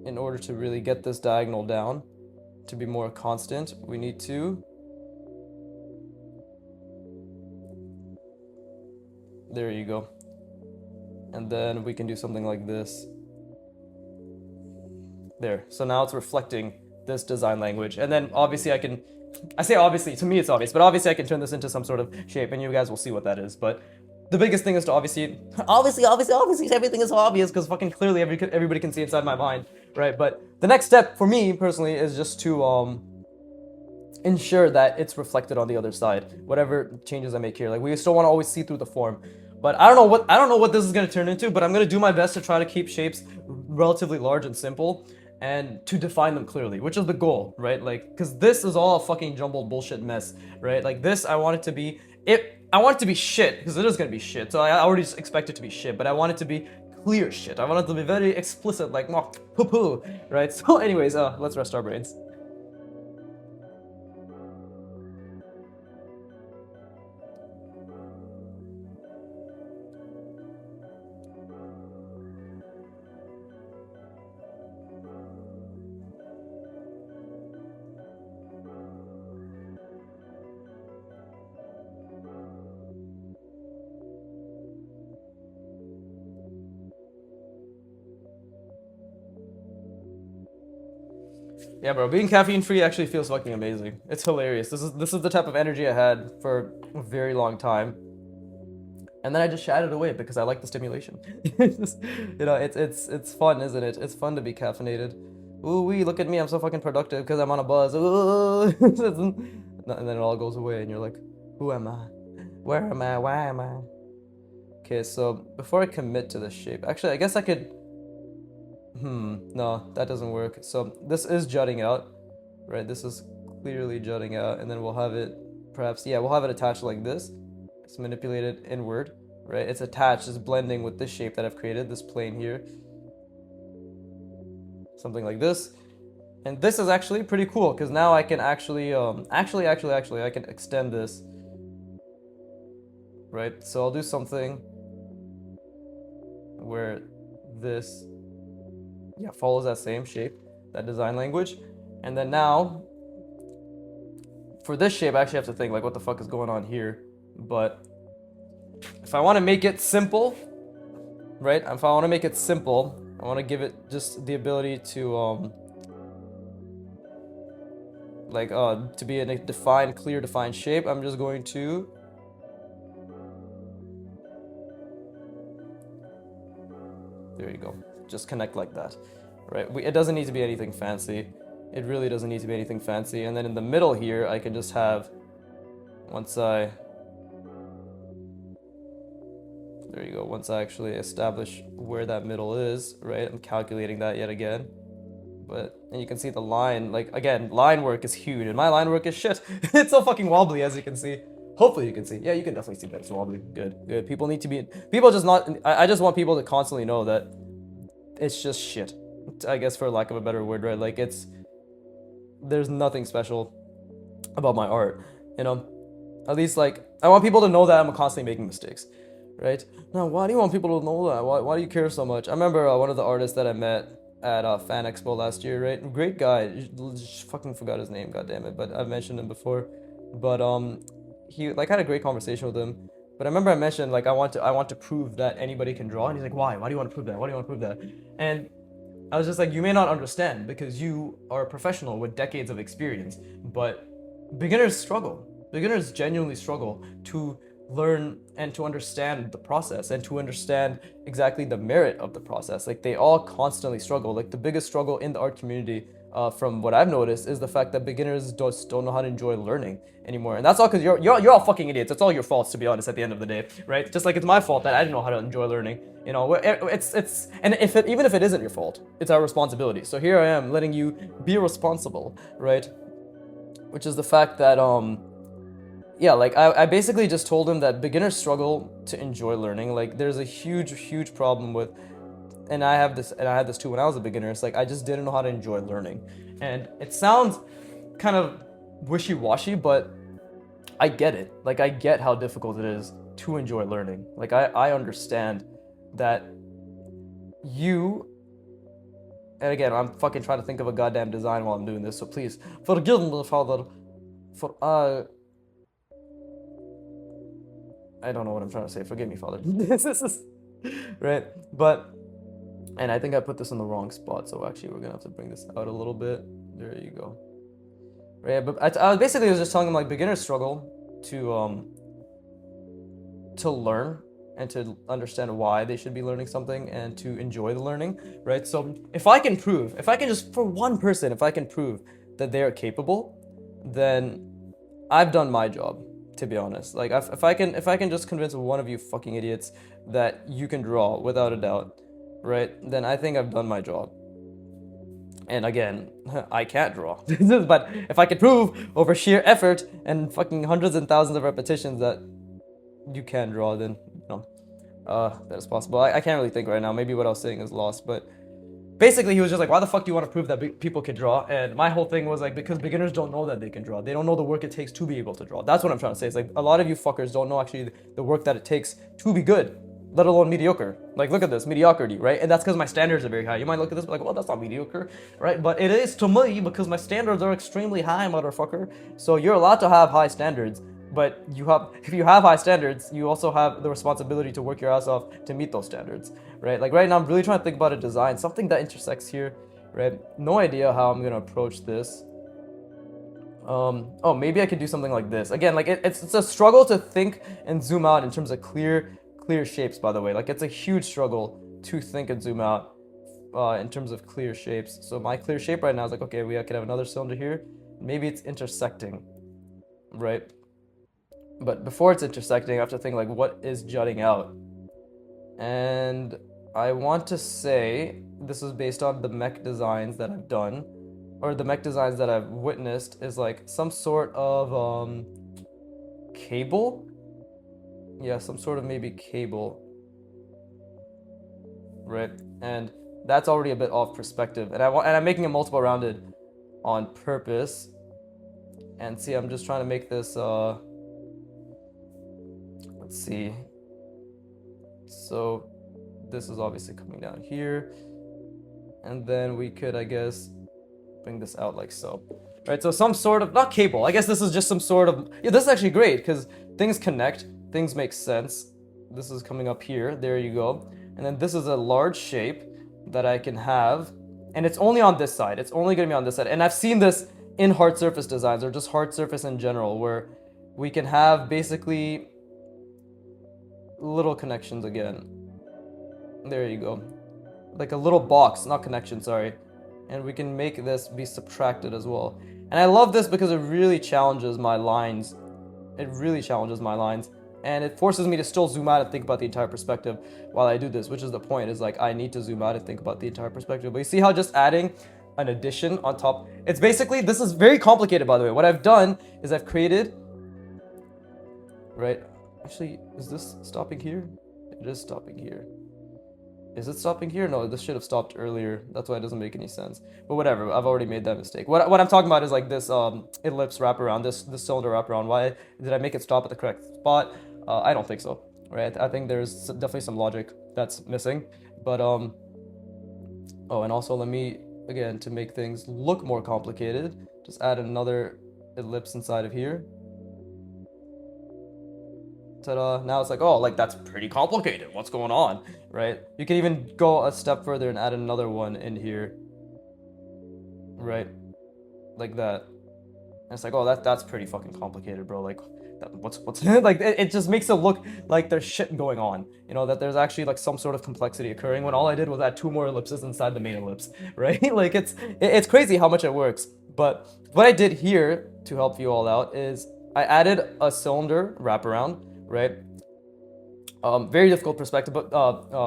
In order to really get this diagonal down to be more constant, we need to, there you go, and then we can do something like this there. So now it's reflecting this design language, and then obviously I say obviously, to me it's obvious, but obviously I can turn this into some sort of shape, and you guys will see what that is. But the biggest thing is to obviously, everything is obvious, because fucking clearly everybody can see inside my mind, right? But the next step for me personally is just to ensure that it's reflected on the other side, whatever changes I make here. Like, we still want to always see through the form. But I don't know what this is gonna turn into, but I'm gonna do my best to try to keep shapes relatively large and simple, and to define them clearly, which is the goal, right? Like, because this is all a fucking jumbled bullshit mess, right? Like, this, I want it to be shit, because it is gonna be shit, so I already expect it to be shit, but I want it to be clear shit. I want it to be very explicit, like, poo-poo, right? So anyways, let's rest our brains. Yeah, bro, being caffeine free actually feels fucking amazing. It's hilarious. This is the type of energy I had for a very long time, and then I just shat it away because I like the stimulation. It's fun, isn't it? It's fun to be caffeinated. Ooh wee, look at me, I'm so fucking productive because I'm on a buzz. Ooh. And then it all goes away, and you're like, who am I? Where am I? Why am I? Okay, so before I commit to this shape, actually, I guess I could. No, that doesn't work. So this is jutting out, right? This is clearly jutting out, and then we'll have it, perhaps, yeah, we'll have it attached like this. It's manipulated inward, right? It's attached, it's blending with this shape that I've created, this plane here. Something like this. And this is actually pretty cool, because now I can actually, I can extend this, right? So I'll do something where this, yeah, follows that same shape, that design language. And then now, for this shape, I actually have to think, like, what the fuck is going on here? But if I want to make it simple, right? If I want to make it simple, I want to give it just the ability to, to be in a defined, clear, defined shape. I'm just going to there you go. Just connect like that, right? It doesn't need to be anything fancy. It really doesn't need to be anything fancy. And then in the middle here, I can just have, there you go, once I actually establish where that middle is, right? I'm calculating that yet again. And you can see the line, like, again, line work is huge, and my line work is shit. It's so fucking wobbly, as you can see. Hopefully you can see. Yeah, you can definitely see that it's wobbly. Good. People just not, I just want people to constantly know that it's just shit, I guess, for lack of a better word, right? Like, there's nothing special about my art, you know? At least, like, I want people to know that I'm constantly making mistakes, right? Now, why do you want people to know that? Why do you care so much? I remember one of the artists that I met at Fan Expo last year, right? Great guy. Just fucking forgot his name, goddammit, but I've mentioned him before. But he, like, had a great conversation with him. But I remember I mentioned, like, I want to prove that anybody can draw, and he's like, why? Why do you want to prove that? Why do you want to prove that? And I was just like, you may not understand because you are a professional with decades of experience, but beginners struggle. Beginners genuinely struggle to learn and to understand the process and to understand exactly the merit of the process. Like they all constantly struggle. Like the biggest struggle in the art community, from what I've noticed, is the fact that beginners just don't know how to enjoy learning anymore. And that's all because you're all fucking idiots. It's all your faults, to be honest. At the end of the day, right? Just like it's my fault that I didn't know how to enjoy learning. You know, it's and even if it isn't your fault, it's our responsibility. So here I am letting you be responsible, right? Which is the fact that yeah, like I basically just told him that beginners struggle to enjoy learning. Like there's a huge problem with, and I had this too when I was a beginner. It's like I just didn't know how to enjoy learning. And it sounds kind of wishy-washy, but I get it. Like I get how difficult it is to enjoy learning. Like I understand that you, and again, I'm fucking trying to think of a goddamn design while I'm doing this, so please forgive me, Father, for I don't know what I'm trying to say. Forgive me, Father. This is right, but and I think I put this in the wrong spot, so actually we're gonna have to bring this out a little bit. There you go. Right, but I basically was just telling them like beginners struggle to learn and to understand why they should be learning something and to enjoy the learning, right? So if I can just for one person, if I can prove that they are capable, then I've done my job, to be honest. Like if I can just convince one of you fucking idiots that you can draw without a doubt, right? Then I think I've done my job. And again, I can't draw. But if I can prove over sheer effort and fucking hundreds and thousands of repetitions that you can draw, then that is possible. I can't really think right now. Maybe what I was saying is lost, but basically he was just like, why the fuck do you want to prove that people can draw? And my whole thing was like, because beginners don't know that they can draw. They don't know the work it takes to be able to draw. That's what I'm trying to say. It's like a lot of you fuckers don't know actually the work that it takes to be good, let alone mediocre. Like, look at this, mediocrity, right? And that's because my standards are very high. You might look at this and be like, well, that's not mediocre, right? But it is to me because my standards are extremely high, motherfucker. So you're allowed to have high standards, but if you have high standards, you also have the responsibility to work your ass off to meet those standards, right? Like right now, I'm really trying to think about a design, something that intersects here, right? No idea how I'm gonna approach this. Oh, maybe I could do something like this. Again, like it's a struggle to think and zoom out in terms of clear shapes, by the way. Like it's a huge struggle to think and zoom out in terms of clear shapes. So my clear shape right now is like, okay, I could have another cylinder here. Maybe it's intersecting, right? But before it's intersecting, I have to think like, what is jutting out? And I want to say this is based on the mech designs that I've done, or the mech designs that I've witnessed, is like some sort of cable. Yeah, some sort of maybe cable, right? And that's already a bit off perspective, and I'm making it multiple rounded on purpose. And see, I'm just trying to make this let's see. So this is obviously coming down here, and then we could, I guess, bring this out like so, right? So some sort of, not cable, I guess this is just some sort of, yeah, this is actually great because things connect, things make sense. This is coming up here, there you go. And then this is a large shape that I can have, and it's only on this side. It's only gonna be on this side. And I've seen this in hard surface designs or just hard surface in general, where we can have basically little connections again. There you go. Like a little box, not connection, sorry. And we can make this be subtracted as well. And I love this because it really challenges my lines. It really challenges my lines. And it forces me to still zoom out and think about the entire perspective while I do this, which is the point, is like I need to zoom out and think about the entire perspective. But you see how just adding an addition on top, it's basically, this is very complicated, by the way. What I've done is I've created, right? Actually, is this stopping here? It is stopping here. Is it stopping here? No, this should have stopped earlier. That's why it doesn't make any sense. But whatever, I've already made that mistake. What I'm talking about is like this ellipse wraparound, this cylinder wraparound. Why did I make it stop at the correct spot? I don't think so, right? I think there's definitely some logic that's missing. But oh, and also let me, again, to make things look more complicated, just add another ellipse inside of here. Ta-da. Now it's like, oh, like that's pretty complicated. What's going on, right? You can even go a step further and add another one in here, right? Like that. And it's like, oh, that's pretty fucking complicated, bro. Like, what's like it just makes it look like there's shit going on, you know, that there's actually like some sort of complexity occurring when all I did was add 2 more ellipses inside the main ellipse, right? Like it's crazy how much it works. But what I did here to help you all out is I added a cylinder wraparound, right? Very difficult perspective, but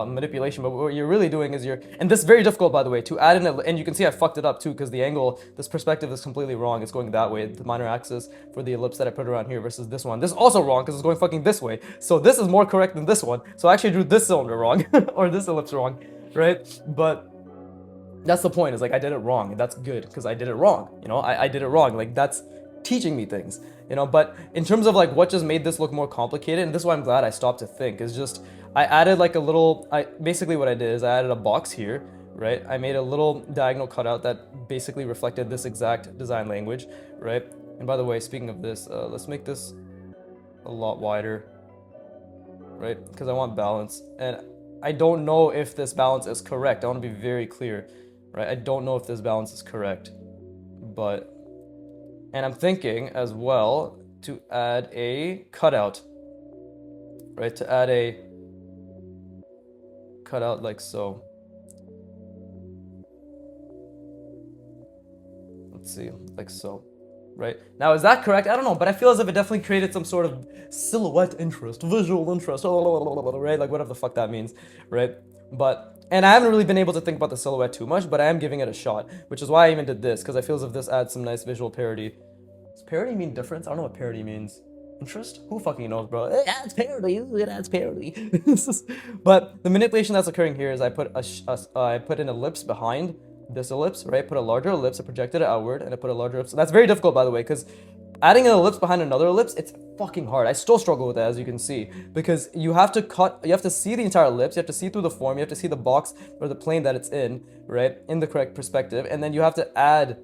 manipulation. But what you're really doing is and this is very difficult, by the way, to add in, and you can see I fucked it up too, because the angle, this perspective is completely wrong. It's going that way, the minor axis for the ellipse that I put around here versus this one. This is also wrong because it's going fucking this way. So this is more correct than this one. So I actually drew this cylinder wrong, or this ellipse wrong, right? But that's the point, is like I did it wrong, and that's good because I did it wrong. You know, I did it wrong. Like that's teaching me things, you know. But in terms of like what just made this look more complicated, and this is why I'm glad I stopped to think, is just I added like a little, basically what I did is I added a box here, right? I made a little diagonal cutout that basically reflected this exact design language, right? And by the way, speaking of this, let's make this a lot wider, right? Because I want balance, and I don't know if this balance is correct. I want to be very clear, right? I don't know if this balance is correct, but, and I'm thinking as well to add a cutout, right? To add a cutout like so. Let's see, like so. Right? Now, is that correct? I don't know, but I feel as if it definitely created some sort of silhouette interest, visual interest, right? Like whatever the fuck that means, right? But, and I haven't really been able to think about the silhouette too much, but I am giving it a shot, which is why I even did this, because I feel as if this adds some nice visual parody. Does parody mean difference? I don't know what parody means. Interest? Who fucking knows, bro? It adds parody. It adds parody. But the manipulation that's occurring here is I put I put an ellipse behind this ellipse, right? Put a larger ellipse, I projected it outward, and I put a larger ellipse. That's very difficult, by the way, because adding an ellipse behind another ellipse, it's fucking hard. I still struggle with that, as you can see, because you have to see the entire ellipse, you have to see through the form, you have to see the box or the plane that it's in, right? In the correct perspective, and then you have to add,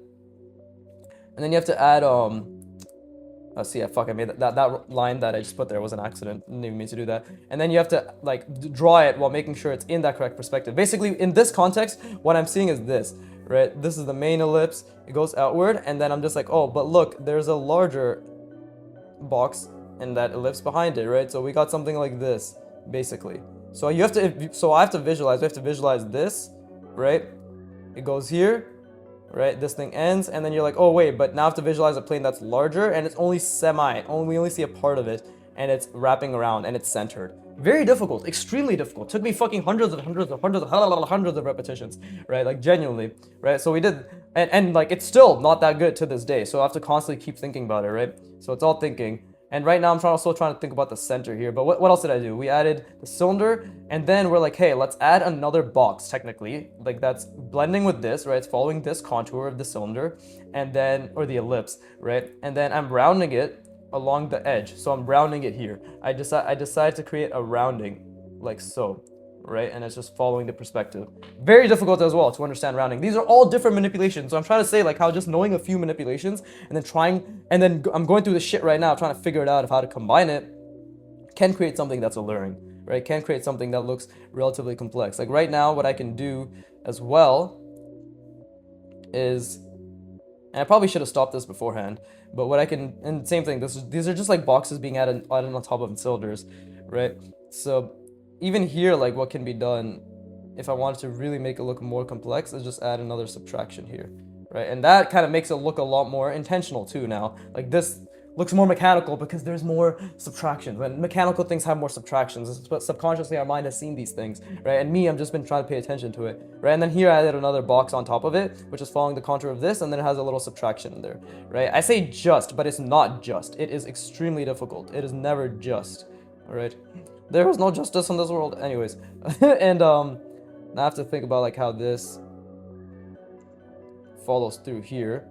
see, I made that line that I just put there was an accident. Didn't even mean to do that. And then you have to like draw it while making sure it's in that correct perspective. Basically, in this context, what I'm seeing is this, right? This is the main ellipse. It goes outward, and then I'm just like, oh, but look, there's a larger box and that ellipse behind it, right? So we got something like this, basically. So you have to, so I have to visualize. We have to visualize this, right? It goes here. Right, this thing ends, and then you're like, oh wait, but now I have to visualize a plane that's larger, and it's only we only see a part of it, and it's wrapping around, and it's centered. Very difficult, extremely difficult. Took me fucking hundreds of repetitions, right? Like genuinely, right? So we did, and like it's still not that good to this day. So I have to constantly keep thinking about it, right? So it's all thinking. And right now I'm also trying to think about the center here. But what else did I do? We added the cylinder, and then we're like, hey, let's add another box, technically. Like that's blending with this, right? It's following this contour of the cylinder, and then, or the ellipse, right? And then I'm rounding it along the edge. So I'm rounding it here. I decided to create a rounding like so, right? And it's just following the perspective. Very difficult as well to understand rounding. These are all different manipulations. So I'm trying to say like how just knowing a few manipulations and then I'm going through this shit right now trying to figure it out of how to combine it can create something that's alluring, right? Can create something that looks relatively complex. Like right now, what I can do as well is, and I probably should have stopped this beforehand, but what I can, and same thing, these are just like boxes being added on top of cylinders, right? So even here, like what can be done if I wanted to really make it look more complex is just add another subtraction here, right? And that kind of makes it look a lot more intentional too now. Like this looks more mechanical because there's more subtractions. When mechanical things have more subtractions, but subconsciously our mind has seen these things, right? And me, I've just been trying to pay attention to it, right? And then here I added another box on top of it, which is following the contour of this, and then it has a little subtraction in there, right? I say just, but it's not just. It is extremely difficult. It is never just, all right? There is no justice in this world. Anyways, and now I have to think about like how this follows through here.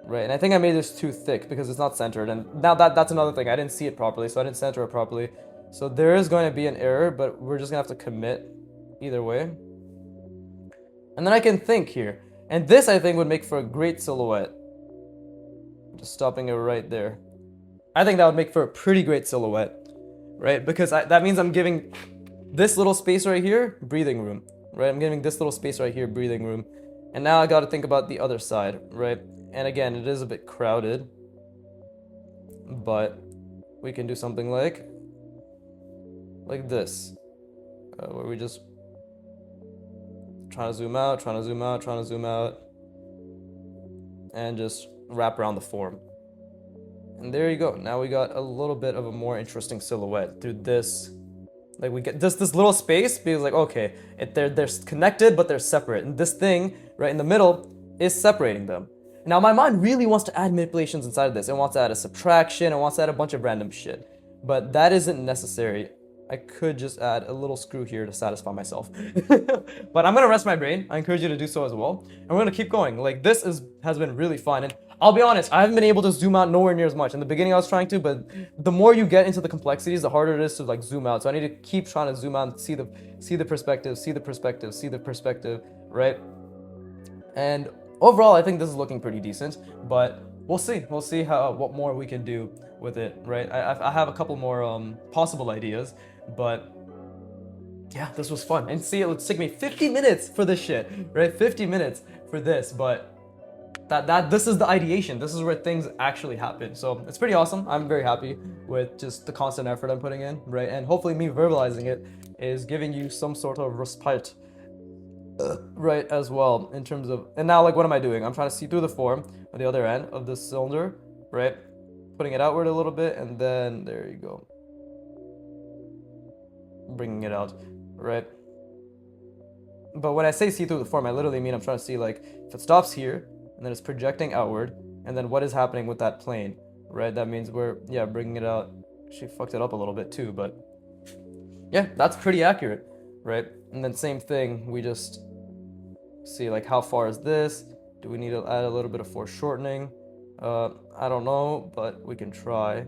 Right, and I think I made this too thick because it's not centered, and now that's another thing. I didn't see it properly, so I didn't center it properly. So there is going to be an error, but we're just gonna have to commit either way. And then I can think here, and this I think would make for a great silhouette. Just stopping it right there. I think that would make for a pretty great silhouette, right? Because that means I'm giving this little space right here breathing room, right? I'm giving this little space right here breathing room, and now I got to think about the other side, right? And again, it is a bit crowded. but we can do something like this, where we just trying to zoom out, trying to zoom out, trying to zoom out, and just wrap around the form. And there you go. Now we got a little bit of a more interesting silhouette through this. Like we get this little space because like okay, they're connected but they're separate, and this thing right in the middle is separating them. Now my mind really wants to add manipulations inside of this. It wants to add a subtraction. It wants to add a bunch of random shit, but that isn't necessary. I could just add a little screw here to satisfy myself. But I'm gonna rest my brain. I encourage you to do so as well. And we're gonna keep going. Like this has been really fun. And I'll be honest, I haven't been able to zoom out nowhere near as much. In the beginning I was trying to, but the more you get into the complexities, the harder it is to like zoom out. So I need to keep trying to zoom out and see the perspective, see the perspective, see the perspective, right? And overall I think this is looking pretty decent, but we'll see. We'll see what more we can do with it, right? I have a couple more possible ideas, but yeah, this was fun. And see, it took me 50 minutes for this shit, right? 50 minutes for this, but this is the ideation. This is where things actually happen. So it's pretty awesome. I'm very happy with just the constant effort I'm putting in, right? And hopefully me verbalizing it is giving you some sort of respite, right, as well, in terms of, and now like what am I doing? I'm trying to see through the form on the other end of this cylinder, right? Putting it outward a little bit, and then there you go. Bringing it out, right? But when I say see through the form, I literally mean I'm trying to see like if it stops here and then it's projecting outward, and then what is happening with that plane, right? That means we're bringing it out. She fucked it up a little bit too, but yeah, that's pretty accurate, right? And then same thing, we just see like how far is this? Do we need to add a little bit of foreshortening? I don't know, but we can try.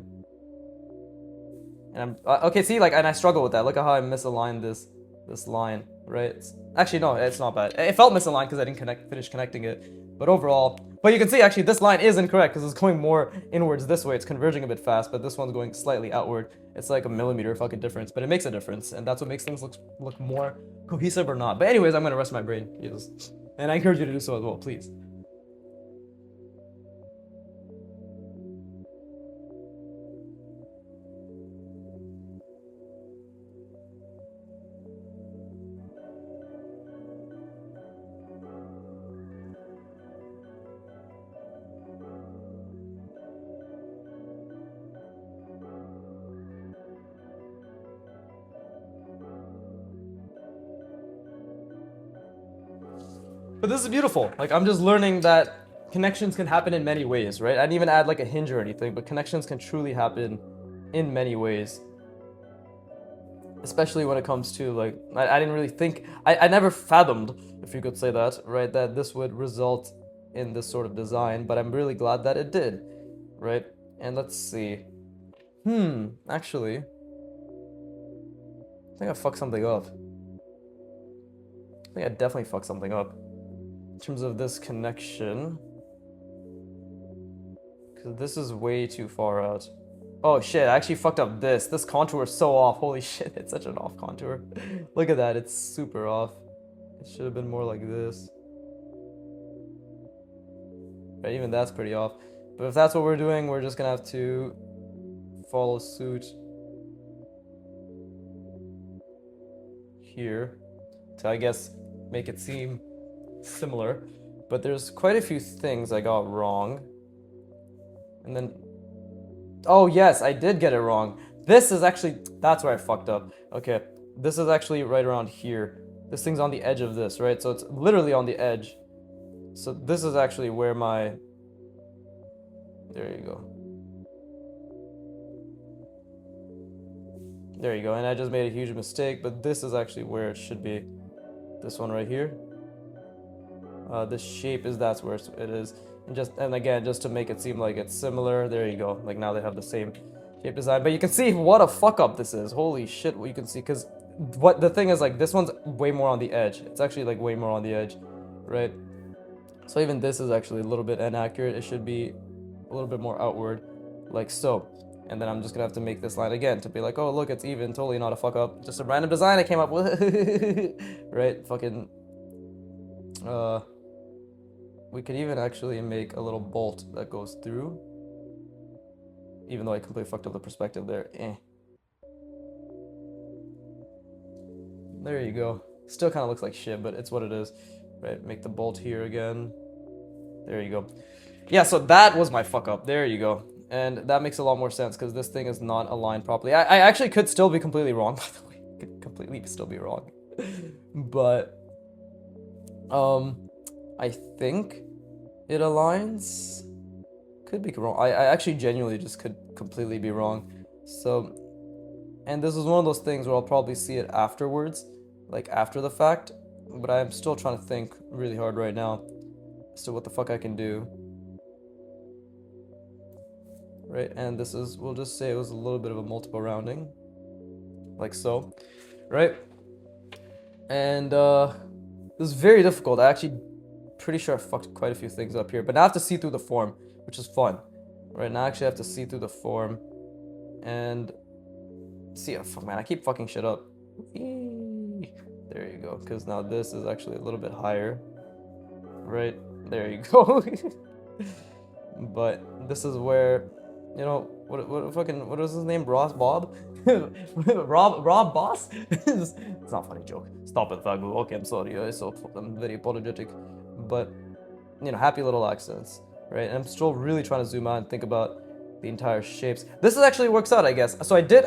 And I'm okay. See, like, and I struggle with that. Look at how I misaligned this line, right? Actually, no, it's not bad. It felt misaligned because I didn't finish connecting it. But overall, but you can see actually this line is incorrect because it's going more inwards this way. It's converging a bit fast, but this one's going slightly outward. It's like a millimeter fucking difference, but it makes a difference, and that's what makes things look more cohesive or not. But anyways, I'm gonna rest my brain, and I encourage you to do so as well, please. But this is beautiful. Like, I'm just learning that connections can happen in many ways, right? I didn't even add like a hinge or anything, but connections can truly happen in many ways. Especially when it comes to like, I didn't really think, I never fathomed, if you could say that, right? That this would result in this sort of design, but I'm really glad that it did, right? And let's see. Actually, I think I fucked something up. I think I definitely fucked something up. In terms of this connection, because this is way too far out. Oh shit, I actually fucked up this. This contour is so off. Holy shit, it's such an off contour. Look at that, it's super off. It should have been more like this. Right, even that's pretty off. But if that's what we're doing, we're just gonna have to follow suit here to, I guess, make it seem similar. But there's quite a few things I got wrong. And then, oh yes, I did get it wrong. This is actually, that's where I fucked up. Okay, this is actually right around here. This thing's on the edge of this, right? So it's literally on the edge. So this is actually where my, there you go. There you go, and I just made a huge mistake, but this is actually where it should be. This one right here. This shape is, that's where it is. And again, just to make it seem like it's similar, there you go. Like now they have the same shape design, but you can see what a fuck up this is. Holy shit, what you can see, because what the thing is, like, this one's way more on the edge. It's actually like way more on the edge, right? So even this is actually a little bit inaccurate. It should be a little bit more outward, like so. And then I'm just gonna have to make this line again to be like, oh look, it's even, totally not a fuck up, just a random design I came up with. Right? Fucking we could even actually make a little bolt that goes through. even though I completely fucked up the perspective there. There you go. Still kind of looks like shit, but it's what it is. Right, make the bolt here again. There you go. Yeah, so that was my fuck up. There you go. And that makes a lot more sense because this thing is not aligned properly. I actually could still be completely wrong, by the way. Could completely still be wrong. But, I think it aligns. Could be wrong. I actually genuinely just could completely be wrong. So, and this is one of those things where I'll probably see it afterwards, like after the fact. But I'm still trying to think really hard right now as to what the fuck I can do. Right, and this is, we'll just say it was a little bit of a multiple rounding. Like so. Right? And, this is very difficult. I actually pretty sure I fucked quite a few things up here. But now I have to see through the form, which is fun. Right, now I actually have to see through the form. And see, oh, fuck, man, I keep fucking shit up. There you go, because now this is actually a little bit higher. Right, there you go. But this is where, you know, what is his name? Ross Bob? Rob Boss? It's not a funny joke. Stop it, Fagu. Okay, I'm sorry. I'm very apologetic. But, you know, happy little accents, right? And I'm still really trying to zoom out and think about the entire shapes. This is actually works out, I guess. So I did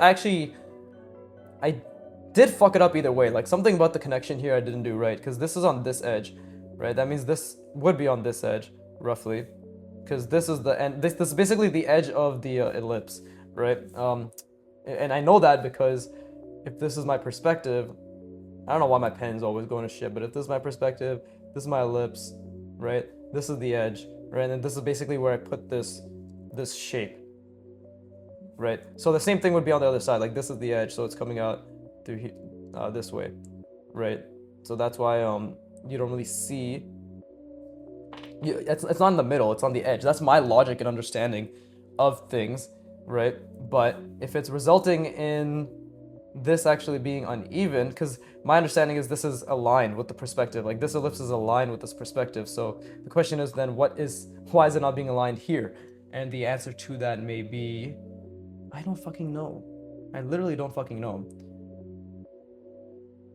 fuck it up either way. Like, something about the connection here I didn't do right, because this is on this edge, right? That means this would be on this edge, roughly. Because this is the end. This is basically the edge of the ellipse, right? And I know that because if this is my perspective, I don't know why my pen's always going to shit, but if this is my perspective, this is my ellipse, right? This is the edge, right? And then this is basically where I put this shape, right? So the same thing would be on the other side. Like, this is the edge, so it's coming out through here, this way, right? So that's why you don't really see. It's not in the middle, it's on the edge. That's my logic and understanding of things, right? But if it's resulting in this actually being uneven, because my understanding is this is aligned with the perspective, like this ellipse is aligned with this perspective. So the question is then, why is it not being aligned here? And the answer to that may be, I don't fucking know. I literally don't fucking know.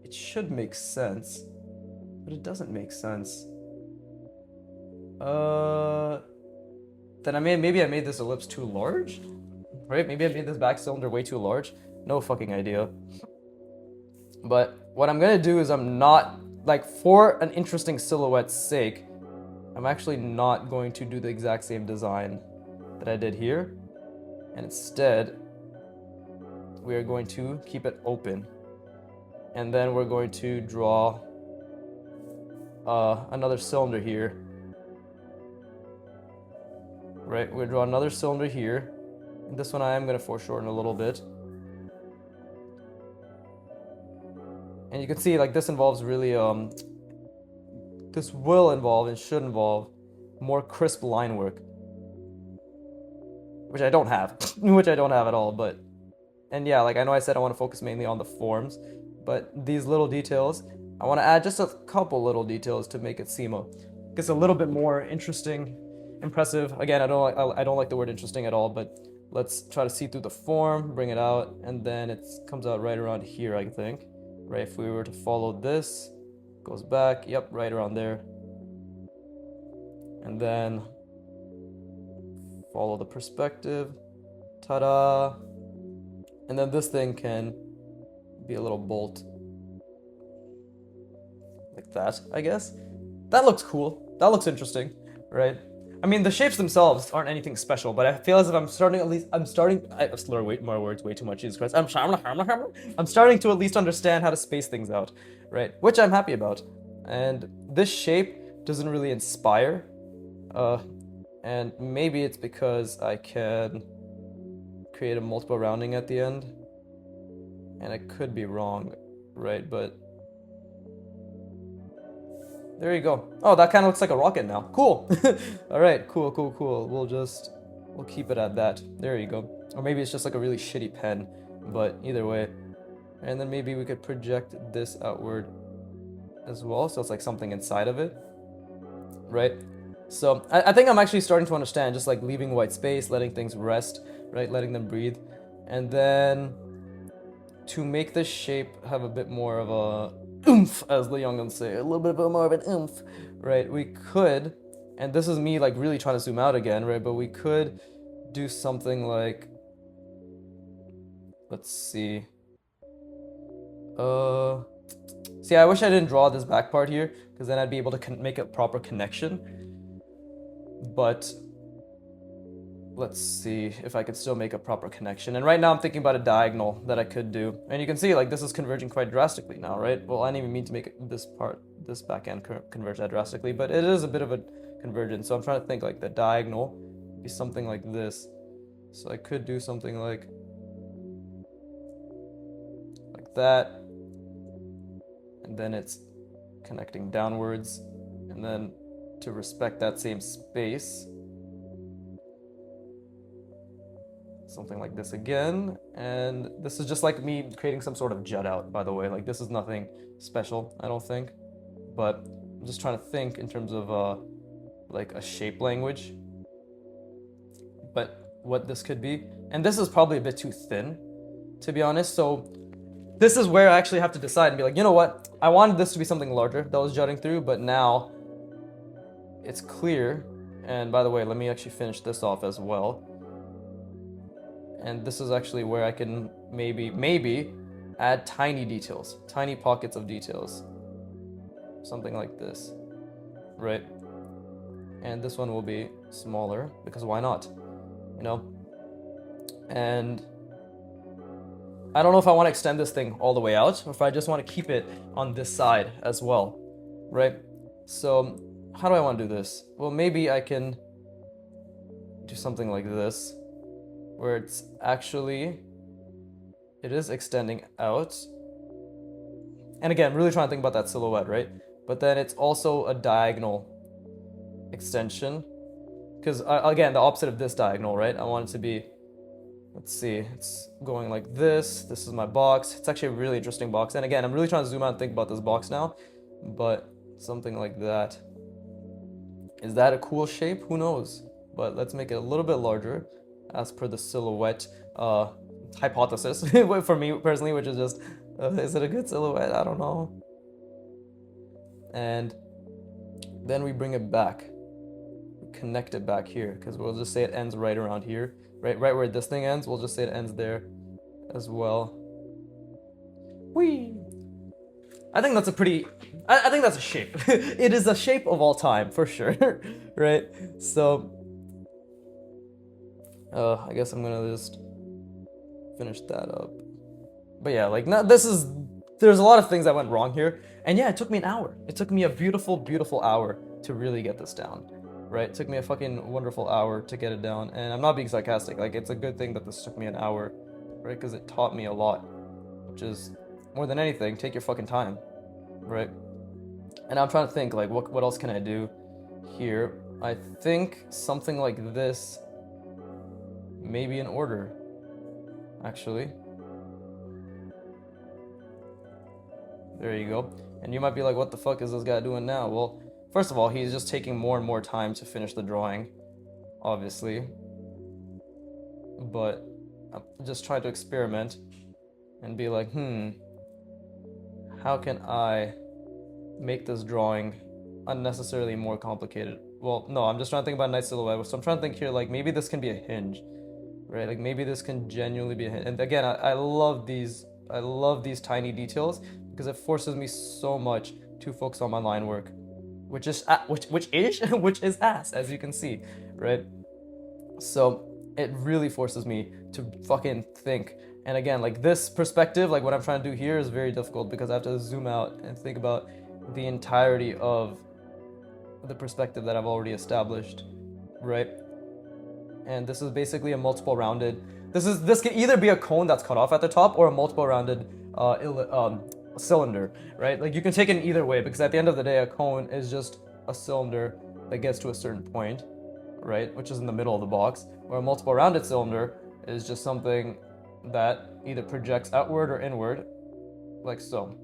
It should make sense, but it doesn't make sense. Then maybe I made this ellipse too large, right? Maybe I made this back cylinder way too large. No fucking idea. But what I'm gonna do is I'm not, like, for an interesting silhouette's sake, I'm actually not going to do the exact same design that I did here. And instead, we are going to keep it open. And then we're going to draw another cylinder here. Right, we're gonna draw another cylinder here. And this one I am gonna foreshorten a little bit. And you can see, like, this involves really, this will involve and should involve more crisp line work. Which I don't have. Which I don't have at all, but... And yeah, like, I know I said I want to focus mainly on the forms, but these little details, I want to add just a couple little details to make it seem just a little bit more interesting, impressive. Again, I don't like the word interesting at all, but let's try to see through the form, bring it out, and then it comes out right around here, I think. Right, if we were to follow this, goes back, yep, right around there. And then follow the perspective, ta-da. And then this thing can be a little bolt. Like that, I guess. That looks cool. That looks interesting, right? I mean, the shapes themselves aren't anything special, but I feel as if I slur more words way too much, Jesus Christ. I'm starting to at least understand how to space things out, right? Which I'm happy about. And this shape doesn't really inspire, and maybe it's because I can create a multiple rounding at the end, and I could be wrong, right? But there you go. Oh, that kind of looks like a rocket now. Cool. All right, cool. We'll keep it at that. There you go. Or maybe it's just like a really shitty pen, but either way. And then maybe we could project this outward as well, so it's like something inside of it, right? So I think I'm actually starting to understand, just like leaving white space, letting things rest, right? Letting them breathe. And then to make this shape have a bit more of a oomph, as the young ones say, a little bit more of an oomph, right? We could, and this is me like really trying to zoom out again, right? But we could do something like, let's see. See, I wish I didn't draw this back part here, because then I'd be able to make a proper connection. But let's see if I could still make a proper connection. And right now I'm thinking about a diagonal that I could do. And you can see like this is converging quite drastically now, right? Well, I didn't even mean to make this back end converge that drastically, but it is a bit of a convergence. So I'm trying to think like the diagonal be something like this. So I could do something like that. And then it's connecting downwards. And then to respect that same space, something like this again. And this is just like me creating some sort of jut out, by the way. Like this is nothing special, I don't think. But I'm just trying to think in terms of like a shape language. But what this could be. And this is probably a bit too thin, to be honest. So this is where I actually have to decide and be like, you know what? I wanted this to be something larger that was jutting through, but now it's clear. And by the way, let me actually finish this off as well. And this is actually where I can maybe add tiny details, tiny pockets of details. Something like this, right? And this one will be smaller, because why not? You know? And I don't know if I want to extend this thing all the way out, or if I just want to keep it on this side as well, right? So how do I want to do this? Well, maybe I can do something like this, where it is extending out. And again, really trying to think about that silhouette, right? But then it's also a diagonal extension, because again, the opposite of this diagonal, right? I want it to be, let's see, it's going like this. This is my box. It's actually a really interesting box. And again, I'm really trying to zoom out and think about this box now, but something like that. Is that a cool shape? Who knows? But let's make it a little bit larger as per the silhouette hypothesis for me personally, which is just, is it a good silhouette? I don't know. And then we bring it back. We connect it back here, because we'll just say it ends right around here. Right where this thing ends, we'll just say it ends there as well. Whee! I think that's a pretty... I think that's a shape. It is a shape of all time, for sure. Right? So... I guess I'm gonna just finish that up. But yeah, like, there's a lot of things that went wrong here. And yeah, it took me an hour. It took me a beautiful, beautiful hour to really get this down. Right? It took me a fucking wonderful hour to get it down. And I'm not being sarcastic. Like, it's a good thing that this took me an hour. Right? Because it taught me a lot. Which is, more than anything, take your fucking time. Right? And I'm trying to think, like, what else can I do here? I think something like this, maybe in order, actually. There you go. And you might be like, what the fuck is this guy doing now? Well, first of all, he's just taking more and more time to finish the drawing, obviously. But I'm just trying to experiment and be like, how can I make this drawing unnecessarily more complicated? Well, no, I'm just trying to think about a nice silhouette. So I'm trying to think here, like, maybe this can be a hinge, right? Like, maybe this can genuinely be a hinge. And again, I love these tiny details, because it forces me so much to focus on my line work, which is ass, as you can see, right? So it really forces me to fucking think. And again, like, this perspective, like what I'm trying to do here, is very difficult, because I have to zoom out and think about the entirety of the perspective that I've already established, right? And this is basically a multiple rounded. This can either be a cone that's cut off at the top, or a multiple rounded cylinder, right? Like, you can take it either way, because at the end of the day, a cone is just a cylinder that gets to a certain point, right, which is in the middle of the box, or a multiple rounded cylinder is just something that either projects outward or inward, like so.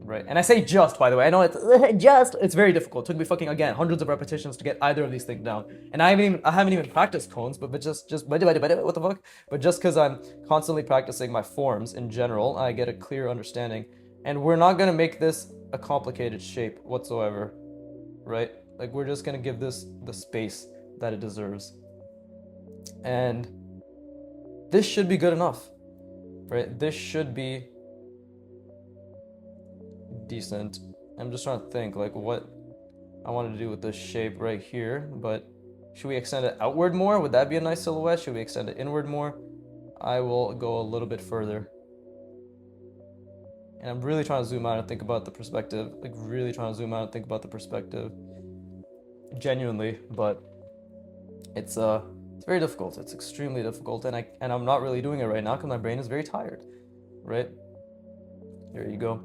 right? And I say just, by the way. I know it's just. It's very difficult. It took me fucking again hundreds of repetitions to get either of these things down. And I haven't even practiced cones, but just what the fuck? But just because I'm constantly practicing my forms in general, I get a clear understanding. And we're not gonna make this a complicated shape whatsoever, right? Like we're just gonna give this the space that it deserves. And this should be good enough, right? This should be decent. I'm just trying to think like what I want to do with this shape right here, but should we extend it outward more? Would that be a nice silhouette? Should we extend it inward more? I will go a little bit further. And I'm really trying to zoom out and think about the perspective. Like really trying to zoom out and think about the perspective. Genuinely, but it's very difficult. It's extremely difficult, and I'm not really doing it right now because my brain is very tired. Right? There you go.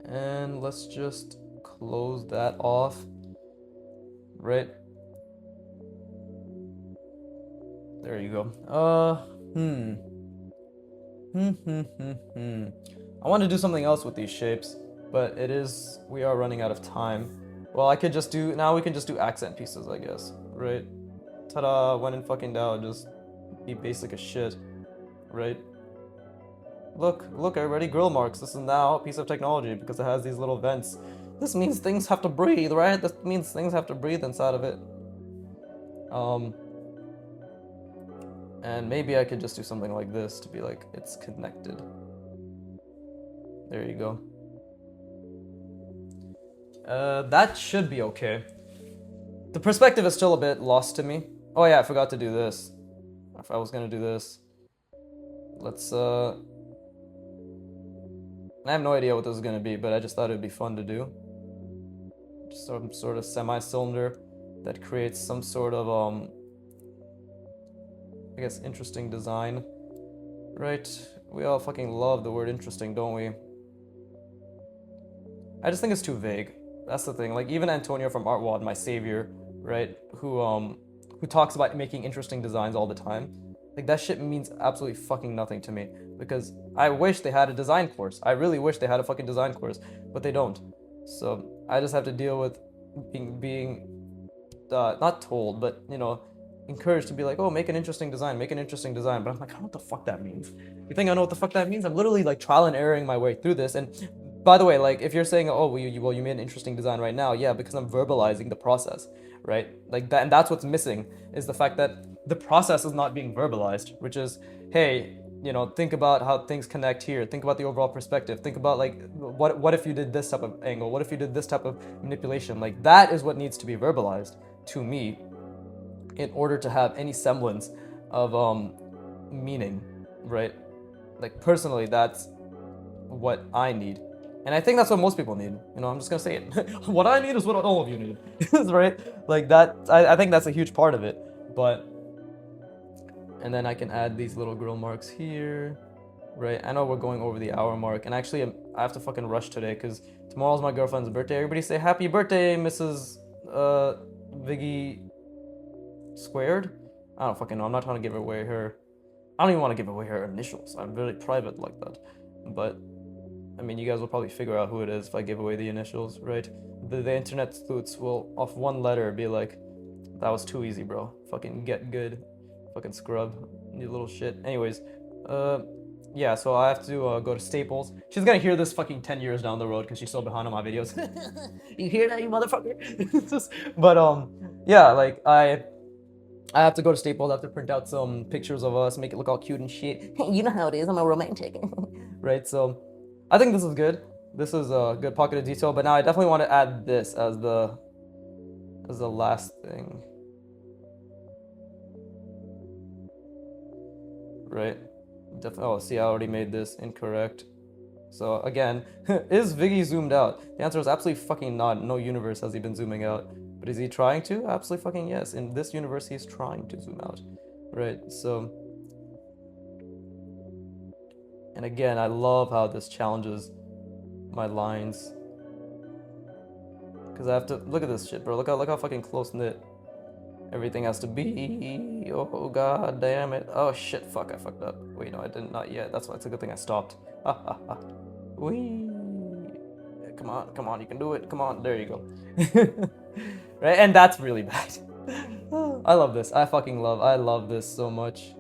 And let's just close that off. Right? There you go. I want to do something else with these shapes, but we are running out of time. Well, we can just do accent pieces, I guess. Right? Ta-da, when in fucking doubt, just be basic as shit. Right? Look, everybody, grill marks. This is now a piece of technology because it has these little vents. This means things have to breathe, right? This means things have to breathe inside of it. And maybe I could just do something like this to be like, it's connected. There you go. That should be okay. The perspective is still a bit lost to me. Oh yeah, I forgot to do this. If I was gonna do this. Let's, I have no idea what this is gonna be, but I just thought it'd be fun to do. Just some sort of semi-cylinder that creates some sort of, I guess, interesting design. Right? We all fucking love the word interesting, don't we? I just think it's too vague. That's the thing. Like, even Antonio from Artwad, my savior, right? Who talks about making interesting designs all the time. Like, that shit means absolutely fucking nothing to me. Because I wish they had a design course. I really wish they had a fucking design course. But they don't. So, I just have to deal with being not told, but, you know, encouraged to be like, oh, make an interesting design. But I'm like, I don't know what the fuck that means. You think I know what the fuck that means? I'm literally, like, trial and erroring my way through this. And by the way, like, if you're saying, oh, well, you made an interesting design right now, yeah, because I'm verbalizing the process, right? Like, that, and that's what's missing, is the fact that the process is not being verbalized, which is, hey, you know, think about how things connect here, think about the overall perspective, think about, like, what if you did this type of angle, what if you did this type of manipulation? Like, that is what needs to be verbalized to me in order to have any semblance of meaning, right? Like, personally, that's what I need. And I think that's what most people need. You know, I'm just gonna say it. What I need is what all of you need, right? Like that. I think that's a huge part of it. But, and then I can add these little grill marks here, right? I know we're going over the hour mark, and actually I have to fucking rush today because tomorrow's my girlfriend's birthday. Everybody say happy birthday, Mrs. Viggy Squared. I don't fucking know. I'm not trying to give away her. I don't even want to give away her initials. I'm really private like that. But I mean, you guys will probably figure out who it is if I give away the initials, right? The internet sleuths will, off one letter, be like, that was too easy, bro. Fucking get good. Fucking scrub. You little shit. Anyways, yeah, so I have to go to Staples. She's gonna hear this fucking 10 years down the road because she's so behind on my videos. You hear that, you motherfucker? But, yeah, like, I have to go to Staples. I have to print out some pictures of us, make it look all cute and shit. You know how it is, I'm a romantic. Right, so I think this is good. This is a good pocket of detail, but now I definitely want to add this as the last thing. Right? Oh, see, I already made this incorrect. So again, is Viggy zoomed out? The answer is absolutely fucking not. No universe has he been zooming out. But is he trying to? Absolutely fucking yes. In this universe, he's trying to zoom out. Right, so... And again, I love how this challenges my lines. Because I have to... Look at this shit, bro. Look how fucking close-knit everything has to be. Oh, god damn it. Oh, shit. Fuck, I fucked up. Wait, no, I didn't. Not yet. That's why it's a good thing I stopped. Ha, ha, ha. Wee. Come on, you can do it. Come on, there you go. Right, and that's really bad. I love this. I love this so much.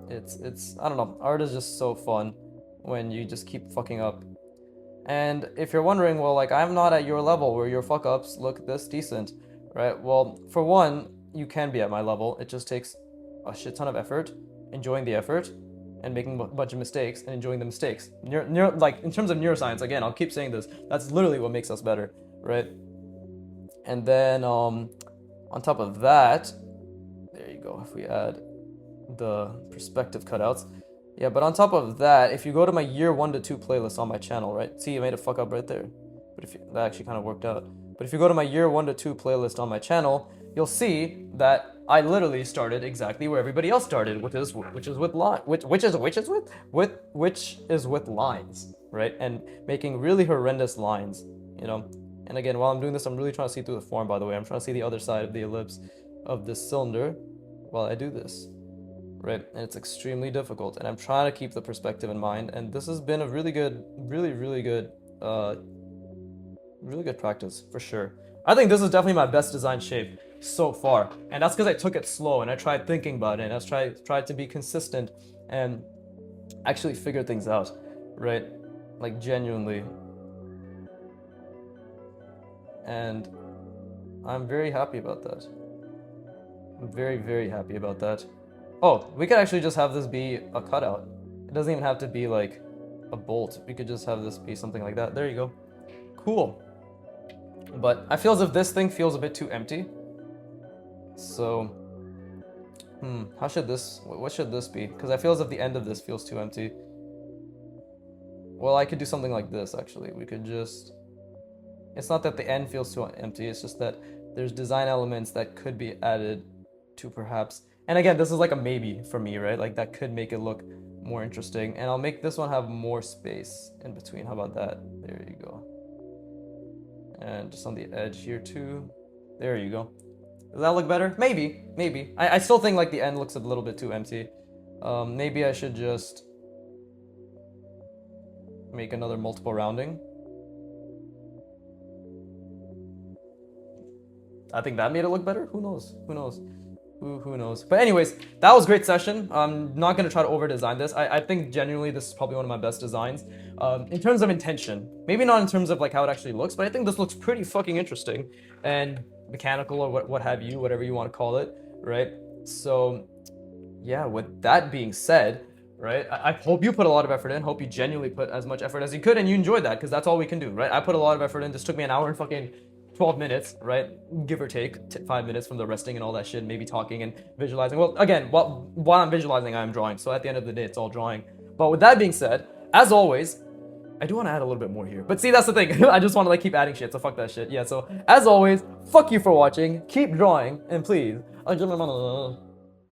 It's I don't know. Art is just so fun when you just keep fucking up. And if you're wondering, well, like, I'm not at your level where your fuck ups look this decent, right? Well, for one, you can be at my level. It just takes a shit ton of effort, enjoying the effort, and making a bunch of mistakes and enjoying the mistakes. Like, in terms of neuroscience, again, I'll keep saying this. That's literally what makes us better, right? And then on top of that, there you go. If we add the perspective cutouts. Yeah, but on top of that, if you go to my year 1 to 2 playlist on my channel, right? See, you made a fuck up right there. But if you, that actually kind of worked out. But if you go to my year 1 to 2 playlist on my channel, you'll see that I literally started exactly where everybody else started, which is with lines, right? And making really horrendous lines, you know. And again, while I'm doing this, I'm really trying to see through the form, by the way. I'm trying to see the other side of the ellipse of this cylinder while I do this. Right, and it's extremely difficult, and I'm trying to keep the perspective in mind, and this has been a really good practice, for sure. I think this is definitely my best design shape so far, and that's because I took it slow, and I tried thinking about it, and I tried to be consistent, and actually figure things out, right, like, genuinely. And I'm very happy about that. I'm very, very happy about that. Oh, we could actually just have this be a cutout. It doesn't even have to be like a bolt. We could just have this be something like that. There you go. Cool. But I feel as if this thing feels a bit too empty. So, what should this be? Because I feel as if the end of this feels too empty. Well, I could do something like this, actually. We could just... It's not that the end feels too empty, it's just that there's design elements that could be added to perhaps... And again, this is like a maybe for me, right? Like, that could make it look more interesting. And I'll make this one have more space in between. How about that? There you go. And just on the edge here too. There you go. Does that look better? Maybe. I still think like the end looks a little bit too empty. Maybe I should just make another multiple rounding. I think that made it look better. Who knows? Who knows? But anyways, that was a great session. I'm not going to try to over-design this. I think genuinely this is probably one of my best designs. In terms of intention. Maybe not in terms of like how it actually looks, but I think this looks pretty fucking interesting. And mechanical or what have you, whatever you want to call it, right? So, yeah, with that being said, right, I hope you put a lot of effort in. Hope you genuinely put as much effort as you could and you enjoyed that, because that's all we can do, right? I put a lot of effort in. This took me an hour and fucking 12 minutes, right? Give or take 5 minutes from the resting and all that shit, maybe talking and visualizing. Well, again, while I'm visualizing, I'm drawing. So at the end of the day, it's all drawing. But with that being said, as always, I do want to add a little bit more here. But see, that's the thing. I just want to like keep adding shit, so fuck that shit. Yeah, so as always, fuck you for watching. Keep drawing, and please,